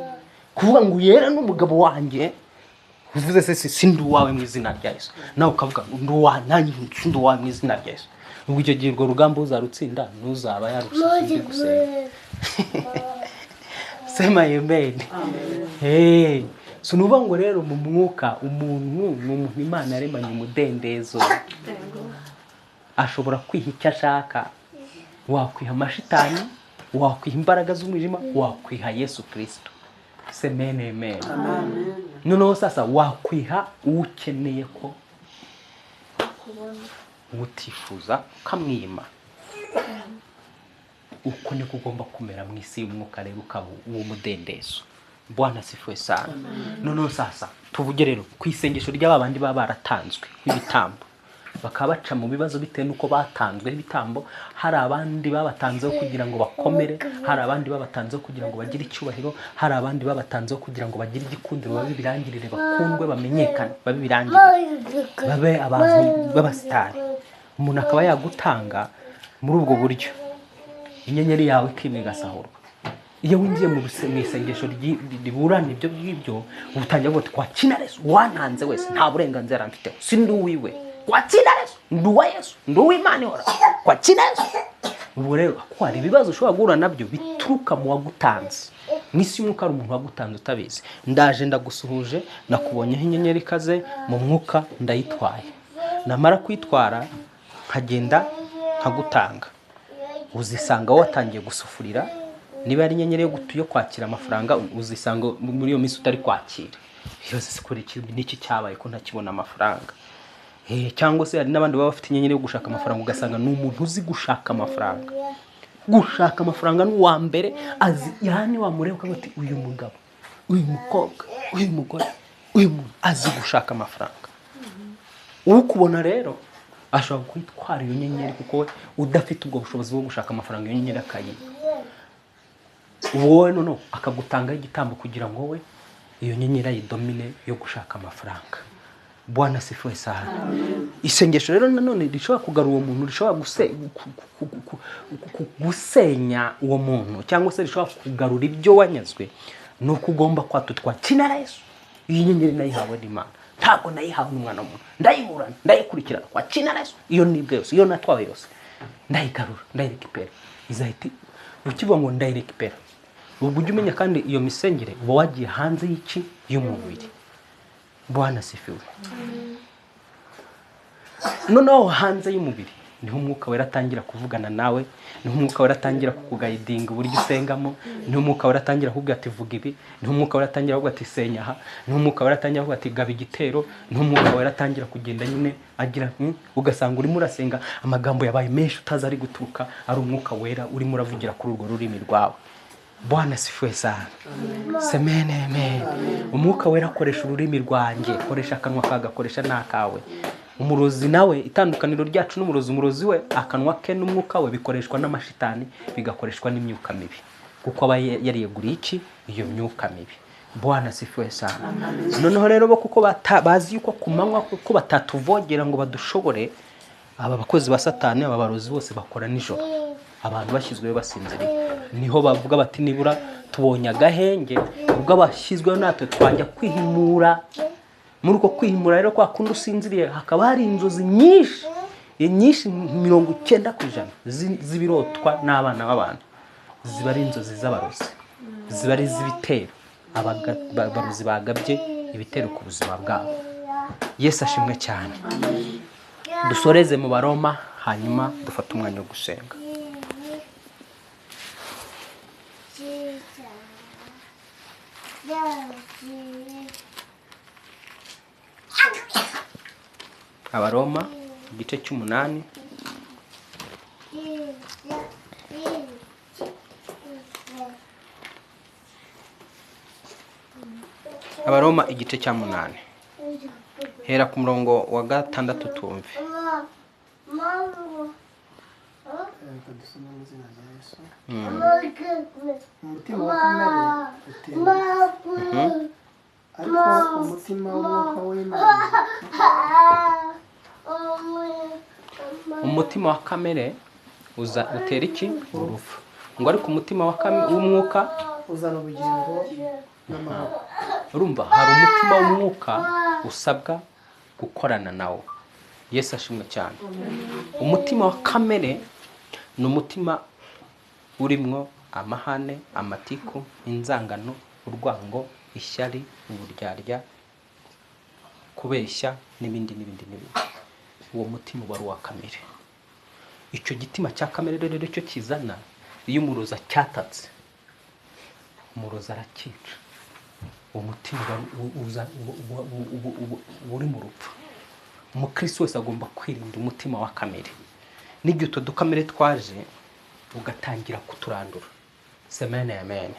Kuvuga ngo yera n'umugabo wanjye, uvuze se sindi uwawe mu izina rya Yesu, nawe ukavuga nanjye sindi uwawe mu izina rya Yesu, ubwo icyo gihe urwo rugamba uzarutsinda, ntuzaba yarushije gusenga. Sema amen. So nuvuga ngo rero mu mwuka umuntu ni umuntu Imana yaremanye umudendezo, ashobora kwiha icyo ashaka. Wakwiha amashitani, wakwiha imbaraga z'umwijima, wakwiha Yesu Kristo. Semene amen. Noneho sasa wakwiha ukeneye ko utifuza ukamwima. Uko niko ugomba kumera mu isi y'umwuka rero, ukaba uwo mudendezo. Bwana sifiwe sana. Noneho sasa tuvuge rero ku isengesho ry'abandi baba baratanzwe ibitambo, bakaba baca mu bibazo bitewe n'uko batanzwe ibitambo. Hari abandi babatanzeho kugira ngo bakomere, hari abandi babatanzeho kugira ngo bagire icyubahiro, hari abandi babatanzeho kugira ngo bagire igikundiro, babe birangirire, bakundwe, bamenyekane, babe birangirire, babe abantu b'abasitari. Umuntu akaba yagutanga muri ubwo buryo, inyenyeri yawe ikimwe igasahurwa. Iyo winjiye mu isengesho riburana ibyo ngibyo, utangira ngo kwa Kinaresu wantanze wese nta burenganzira mfite, sindi uwiwe. Kwa Kinaresu ndi uwa Yesu, ndi uw'Imana ihora. Kwa Kinaresu. Ubu rero ko hari ibibazo ushobora guhura nabyo bituruka mu wagutanze. Mwisi y'umwuka ari umuntu wagutanze utabizi. Ndaje ndagusuhuje, nakubonyeho inyenyeri ikaze mu mwuka, ndayitwaye. Namara kwitwara nkagenda nkagutanga. Uzisanga watangiye gusufurira. Niba ari inyenyeri yo kwakira amafaranga, uzisanga muri iyo minsi utari kwakira. Yose sikora ikintu n'iki cyabaye ko ntakibona amafaranga. Cyangwa se hari n'abandi baba bafite inyenyeri yo gushaka amafaranga, ugasanga ni umuntu uzi gushaka amafaranga. Gushaka amafaranga ni uwa mbere azi, yani wamureba ukavuga ati uyu mugabo, uyu mukobwa, uyu mugore, uyu muntu azi gushaka amafaranga. Ukubona rero ashobora kwitwara iyo nyenyeri, kuko we udafite ubwo bushobozi bwo gushaka amafaranga, iyo nyenyeri akayiba. Wowe noneho akagutangaho igitambo kugira ngo we iyo nyenyeri ayidomine yo gushaka amafaranga. Bwana sifiwe sana. Isengesho rero nanone rishobora kugarura uwo muntu, rishobora gusenya uwo muntu, cyangwa se rishobora kugarura ibyo wanyazwe. Nuko ugomba kwatutwa Kinaresu. Iyi nyenyeri nayihawe n'Imana, ntabwo nayihawe n'umwana w'umuntu. Ndayiburana, ndayikurikirana kwa Kinaresu. Iyo nibwe yose, iyo natwawe yose, ndayigarura, ndayirekipera. Izahita ukivuga ngo ndayirekipera. Ubwo ujye umenya kandi iyo misengere uba wagiye hanze y'iki y'umubiri. Bwana sifiwe. Noneho hanze y'umubiri niho umwuka wera atangira kuvugana nawe, niho umwuka wera atangira kukugayidinga uburyo usengamo, niho umwuka wera atangira kuvuga ati vuga ibi, niho umwuka wera atangira kuvuga ati senya aha, niho umwuka wera atangira kuvuga ati gaba igitero, niho umwuka wera atangira kugenda nyine agira ugasanga urimo urasenga amagambo yabaye menshi utaza ari guturuka, ari umwuka wera urimo uravugira kuri urwo rurimi rwawe. Bwana sifiwe sana. Semene amen. Umwuka wera akoresha ururimi rwanjye, akoresha akanwa kawe, akoresha n'akawe. Umurozi nawe, itandukaniro ryacu n'umurozi, umurozi we akanwa ke n'umwuka we bikoreshwa n'amashitani, bigakoreshwa n'imyuka mibi, kuko aba yariyeguriye iki iyo myuka mibi. Bwana sifiwe sana. Noneho rero bo kuko bazi yuko kumanywa kuko batatuvogera ngo badushobore, aba bakozi ba Satani, aba barozi bose bakora nijoro, abantu bashyizweho basinziriye. Niho bavuga bati nibura tubonye agahenge, ubwo abashyizweho natwe twajya kwihimura. Muri uko kwihimura rero kwa kundi usinziriye, hakaba hari inzozi nyinshi 90% zibirotwa n'abana b'abantu. Ziba ari inzozi z'abarozi, ziba ari iz'ibitero, abarozi bagabye ibitero ku buzima bwabo. Yesu ashimwe cyane. Dusoreze mu Baroma, hanyuma dufate umwanya wo gusenga. Abaroma igice cy'8. Abaroma igice cya 8. hera ku murongo wa 6 tumve. Reka dusome mu izina rya Yesu. Umutima wa kamere utera, ariko umutima w'umwuka w'Imana. Umutima wa kamere utera iki? Urupfu. Ngo ariko umutima w'umwuka uzana ubugingo n'amahoro. urumva hari umutima w'umwuka usabwa gukorana nawo. Yesu ashimwe cyane. Umutima wa kamere ni umutima urimwo amahane, amatiku, inzangano, urwango, ishyari, uburyarya, kubeshya n'ibindi. Uwo mutima uba ari uwa kamere. Icyo gitima cya kamere rero cyo kizana iyo umurozi cyatatse, umurozi arakica. Uwo mutima uri mu rupfu. Umukristo wese agomba kwirinda umutima wa kamere. N'igihe uto dukamere twaje ugatangira kuturandura. Semene amen.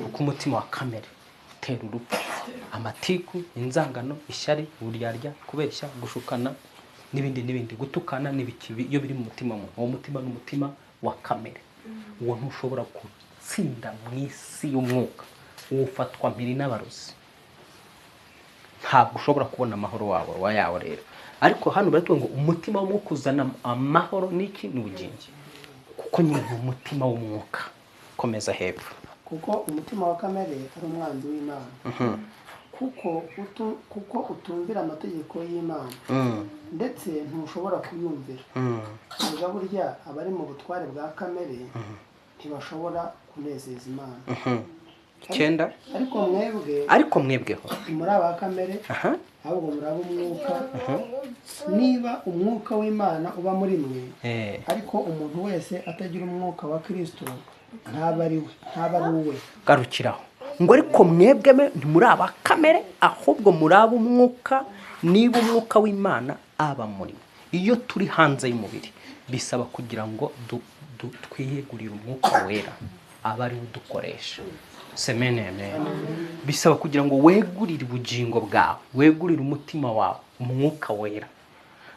Kuko umutima wa kamere utera urupfu, amatiku, inzangano, ishyari, uburyarya, kubeshya, gushukana n'ibindi, gutukana n'ibikibi iyo biri mu mutima mu. Uwo mutima ni umutima wa kamere. Uwo ntushobora gutsinda mu isi y'umwuka. Ufatwa mpiri n'abarozi. Ntabwo ushobora kubona amahoro yawe rero. Ariko hano baratubwira ngo umutima w'umwuka uzana amahoro n'iki? N'ubugingo. Kuko ni umutima w'umwuka. Komeza hepfo. Kuko umutima wa kamere ari umwanzi w'Imana. Kuko utumvira amategeko y'Imana, ndetse ntushobora kuyumvira. Ubwo burya abari mu butware bwa kamere ntibashobora kunezeza Imana. 9. Ariko mwebweho muri aba kamere, ahubwo muri abo umwuka. Niba umwuka w'Imana uba muri mwe, ariko umuntu wese atagira umwuka wa Kristo ntaba ari uwe. Garukiraho ngo ariko mwebwe ntimuri aba kamere, ahubwo muri abo umwuka. Niba umwuka w'Imana aba muri. Iyo turi hanze y'umubiri bisaba kugira ngo twiyegurire umwuka wera, aba ari udukoresha. Semene amen. Bisaba kugira ngo wegurire ubugingo bwawe, wegurire umutima wawe umwuka wera.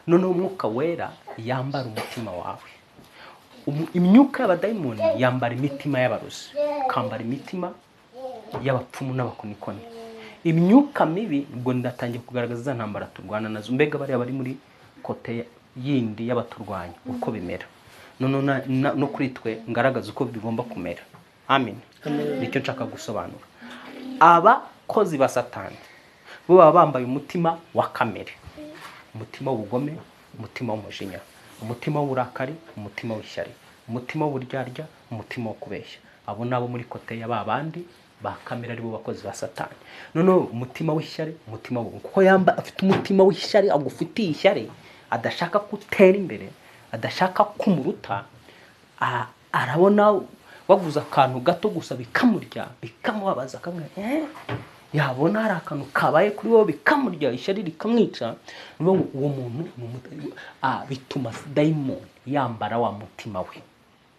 None umwuka wera yambara umutima wawe. Imyuka y'abadayimoni yambara imitima y'abarozi, kambara imitima y'abapfumu n'abakonikoni. Imyuka mibi ubwo ndatangiye kugaragaza za ntambara turwana nazo. Mbega bari muri kote yindi y'abaturwanya uko bimera. No kuri twe ngaragaza uko bigomba kumera. Amen. Nicyo nshaka gusobanura. Abakozi ba Satani bo baba bambaye umutima wa kamere, umutima w'ubugome, umutima w'umujinya, umutima w'uburakari, umutima w'ishyari, umutima w'uburyarya, umutima wo kubeshya. Abo nabo muri kote ya babandi ba kamere ari bo bakozi ba Satani. Noneho umutima w'ishyari, umutima kuko afite umutima w'ishyari, agufitiye ishyari, adashaka gutera imbere, adashaka kumuruta. Arabona waguza akantu gato gusa bikamurya, bikamubabaza, kamwe yabona hari akantu kabaye kuri wowe bikamurya, ishyari rikamwica. Uwo muntu bituma daimon yambara wa mutima we.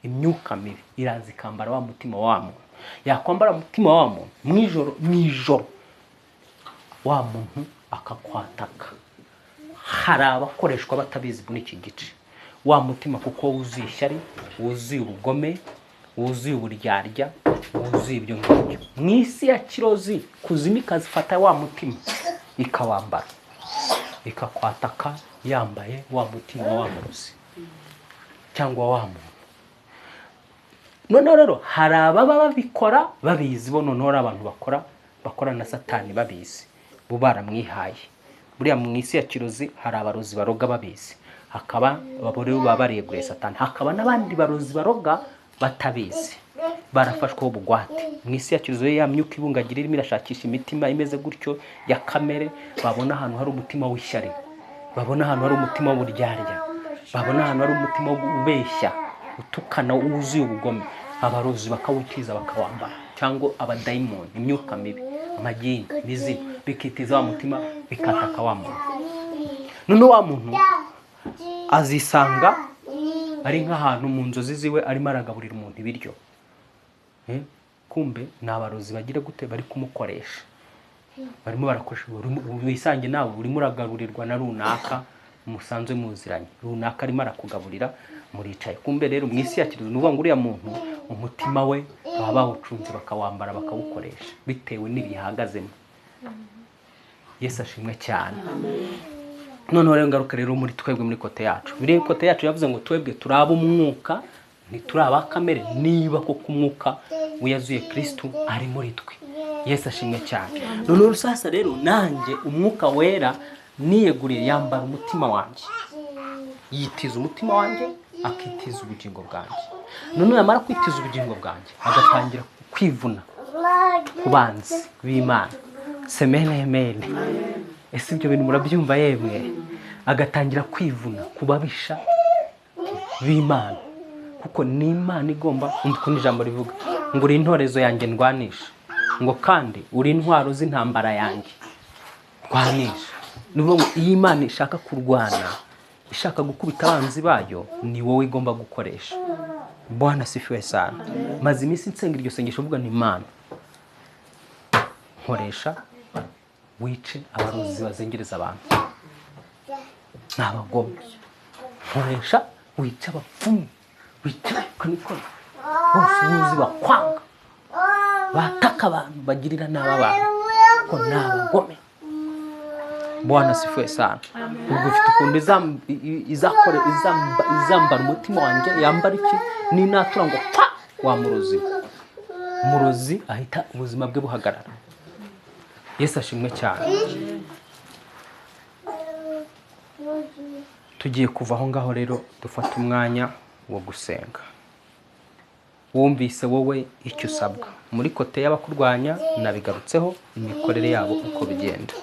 Imyuka mibi irazi kambara wa mutima wa muntu. Yakwambara mutima wa muntu mwijoro wa muntu akakwataka. Hari abakoreshwa batabizi muri iki gice. Wa mutima kuko wuzuye ishyari, wuzuye ubugome, wuzuye uburyarya, wuzuye ibyo ngibyo. Mu isi ya kirozi kuzimi kazifata wa mutima ikawambara, ikakwataka yambaye wa mutima wa murozi cyangwa wa muntu. None rero hari ababa babikora babizi, bo none abantu bakora na Satani babizi, bo baramwihaye. Buriya mu isi ya kirozi hari abarozi baroga babizi, hakaba ababore babaregure Satani, hakaba n'abandi barozi baroga batabizi, barafashwe ubugwate. Mu isi ya kirozi ya myuka ibungagira irimo irashakisha imitima imeze gutyo ya kamere. Babona ahantu hari umutima w'ishyari, babona ahantu hari umutima w'uburyarya, babona ahantu hari umutima w'ubeshya, utukana, wuzuye ubugome. Abarozi bakawutiza bakawambara, cyangwa abadayimoni, imyuka mibi, amagini, mizimu bikitiza wa mutima bikataka wa muntu. None wa muntu azisanga ari nk'ahantu mu nzozi ziwe arimo aragaburira umuntu ibiryo. Kumbe ni abarozi bagira gute bari kumukoresha. barimo barakoresha, wisange nawe urimo uragaburirwa na runaka musanzwe muziranye, runaka arimo arakugaburira, muricaye. Kumbe rero mu isi ya kiruzi nuvuga ngo uriya muntu umutima we baba bawucunze bakawambara bakawukoresha bitewe n'ibihagazemo. Yesu ashimwe cyane. Noneho rero ngaruka rero muri twebwe muri kote yacu. Biri kote yacu yavuze ngo twebwe turaba umwuka ntituraba kamere, niba koko umwuka uyazuye Kristo ari muri twe. Yesu ashimwe cyane. Noneho sasa rero nanjye umwuka wera niyeguriye yambara umutima wanjye, yitiza umutima wanjye, akitiza ubugingo bwanjye. Noneho yamara kwitiza ubugingo bwanjye agatangira kwivuna ku banzi b'Imana. Semene emene. Ese ibyo bintu murabyumva yemwe? Agatangira kwivuna ku babisha b'Imana, kuko ni Imana igomba kundi ijambo rivuga ngo uri intorezo yanjye ndwanisha, ngo kandi uri intwaro z'intambara yanjye ndwanisha. Nuvuga ngo iyi Imana ishaka kurwana, ishaka gukubita abanzi bayo, ni wowe igomba gukoresha. Bwana sifiwe sana. Maze iminsi nsenga iryo sengesho mvuga ni Imana, nkoresha wice abarozi bazengereza abantu n'abagome, nkoresha wice abapfumu, wice kanikora bose uzi bakwanga, bataka abantu, bagirira nabi abantu, ko n'abagome. Bwana sifiwe sana. Ubwo ufite ukuntu izambara umutima wanjye, yambara iki ni natura ngo pa wa murozi, umurozi ahita ubuzima bwe buhagarara. Yesu ashimwe cyane. Tugiye kuva aho ngaho rero dufata umwanya wo gusenga. Wumvise wowe icyo usabwa muri kote y'abakurwanya, nabigarutseho imikorere yabo uko bigenda.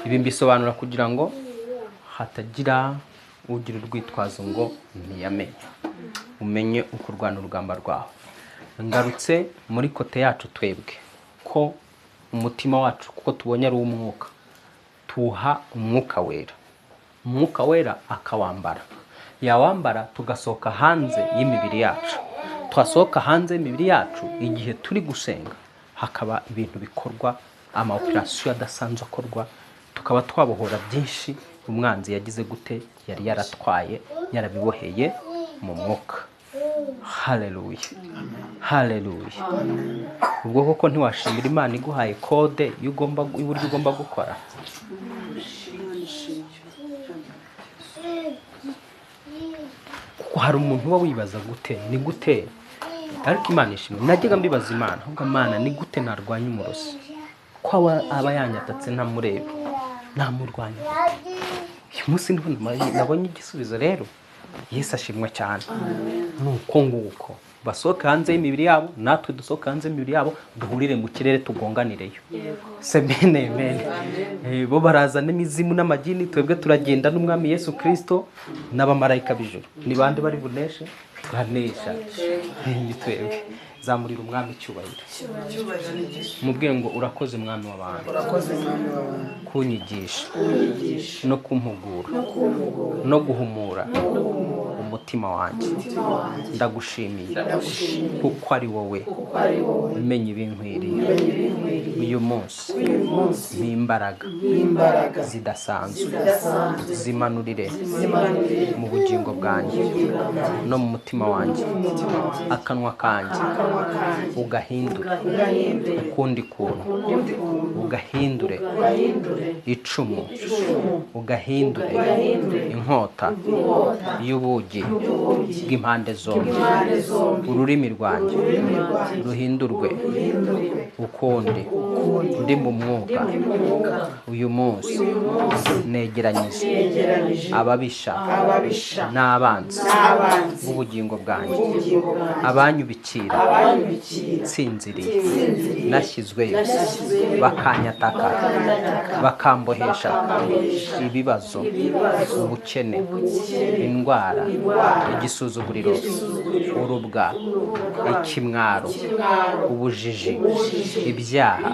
Ibi mbisobanura kugira ngo hatagira ugira urwitwazo ngo ntiyamenye, umenye uko urwana urugamba rwawe. Ngarutse muri kote yacu twebwe ko umutima wacu kuko tubonye ari umwuka, tuha umwuka wera. Umwuka wera akawambara, yawambara tugasohoka hanze y'imibiri yacu. Twasohoka hanze y'imibiri yacu igihe turi gusenga, hakaba ibintu bikorwa, amaoperasiyo adasanzwe akorwa, tukaba twabohora byinshi umwanzi yagize gute, yari yaratwaye, yarabiboheye mu mwuka. Haleluya, haleluya. Ubwo koko ntiwashimira Imana iguhaye kode y'uburyo ugomba gukora. Kuko hari umuntu uba wibaza gute, ni gute, ariko Imana ishimwe. Najyaga mbibaza Imana, ahubwo Imana ni gute narwanya umurozi, ko aba yanyatatse ntamureba, namurwanya. Uyu munsi nabonye igisubizo rero. Yesu ashimwe cyane. Nuko nguko basohoka hanze y'imibiri yabo, natwe dusohoka hanze y'imibiri yabo, duhurire mu kirere tugonganireyo. Semene amen. Bo barazana imizimu n'amagini, twebwe turagenda n'umwami Yesu Kristo n'abamarayika b'ijuru. Ni bande bari buneshe? Turanesha. Ni twebwe. Zamurira umwami cyubahiro. Mubwiye ngo urakoze mwami w'abantu, urakoze mwami w'abantu, kunyigisha no kumpugura no guhumura umutima wanjye. Ndagushimiye kuko ari wowe umenya ibinkwiriye. Uyu munsi n'imbaraga zidasanzwe zimanurire mu bugingo bwanjye no mu mutima wanjye. Akanwa kanjye ugahindure ukundi kuntu, ugahindure icumu, ugahindure inkota y'ubugi bw'impande zombi. Ururimi rwanjye ruhindurwe ukundi ndi mu mwuka. Uyu munsi negeranyije ababisha n'abanzi b'ubugingo bwanjye, abanyubikira nsinziriye nashyizweyo, bakanyataka bakambohesha ibibazo, ubukene, indwara, igisuzuguriro, urubwa, ikimwaro, ubujiji, ibyaha,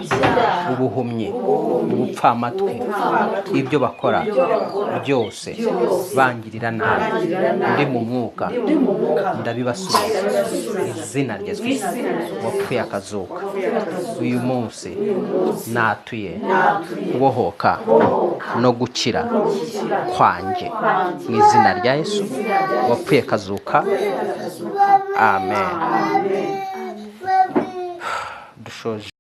ubuhumyi, ubupfamatwi, ibyo bakora byose bangirira nabi, ndi mu mwuka ndabibasubiza izina rya Yesu wapfuye akazuka. Uyu munsi natuye kubohoka no gukira kwanjye mu izina rya Yesu wapfuye akazuka. Amen. Dushoje.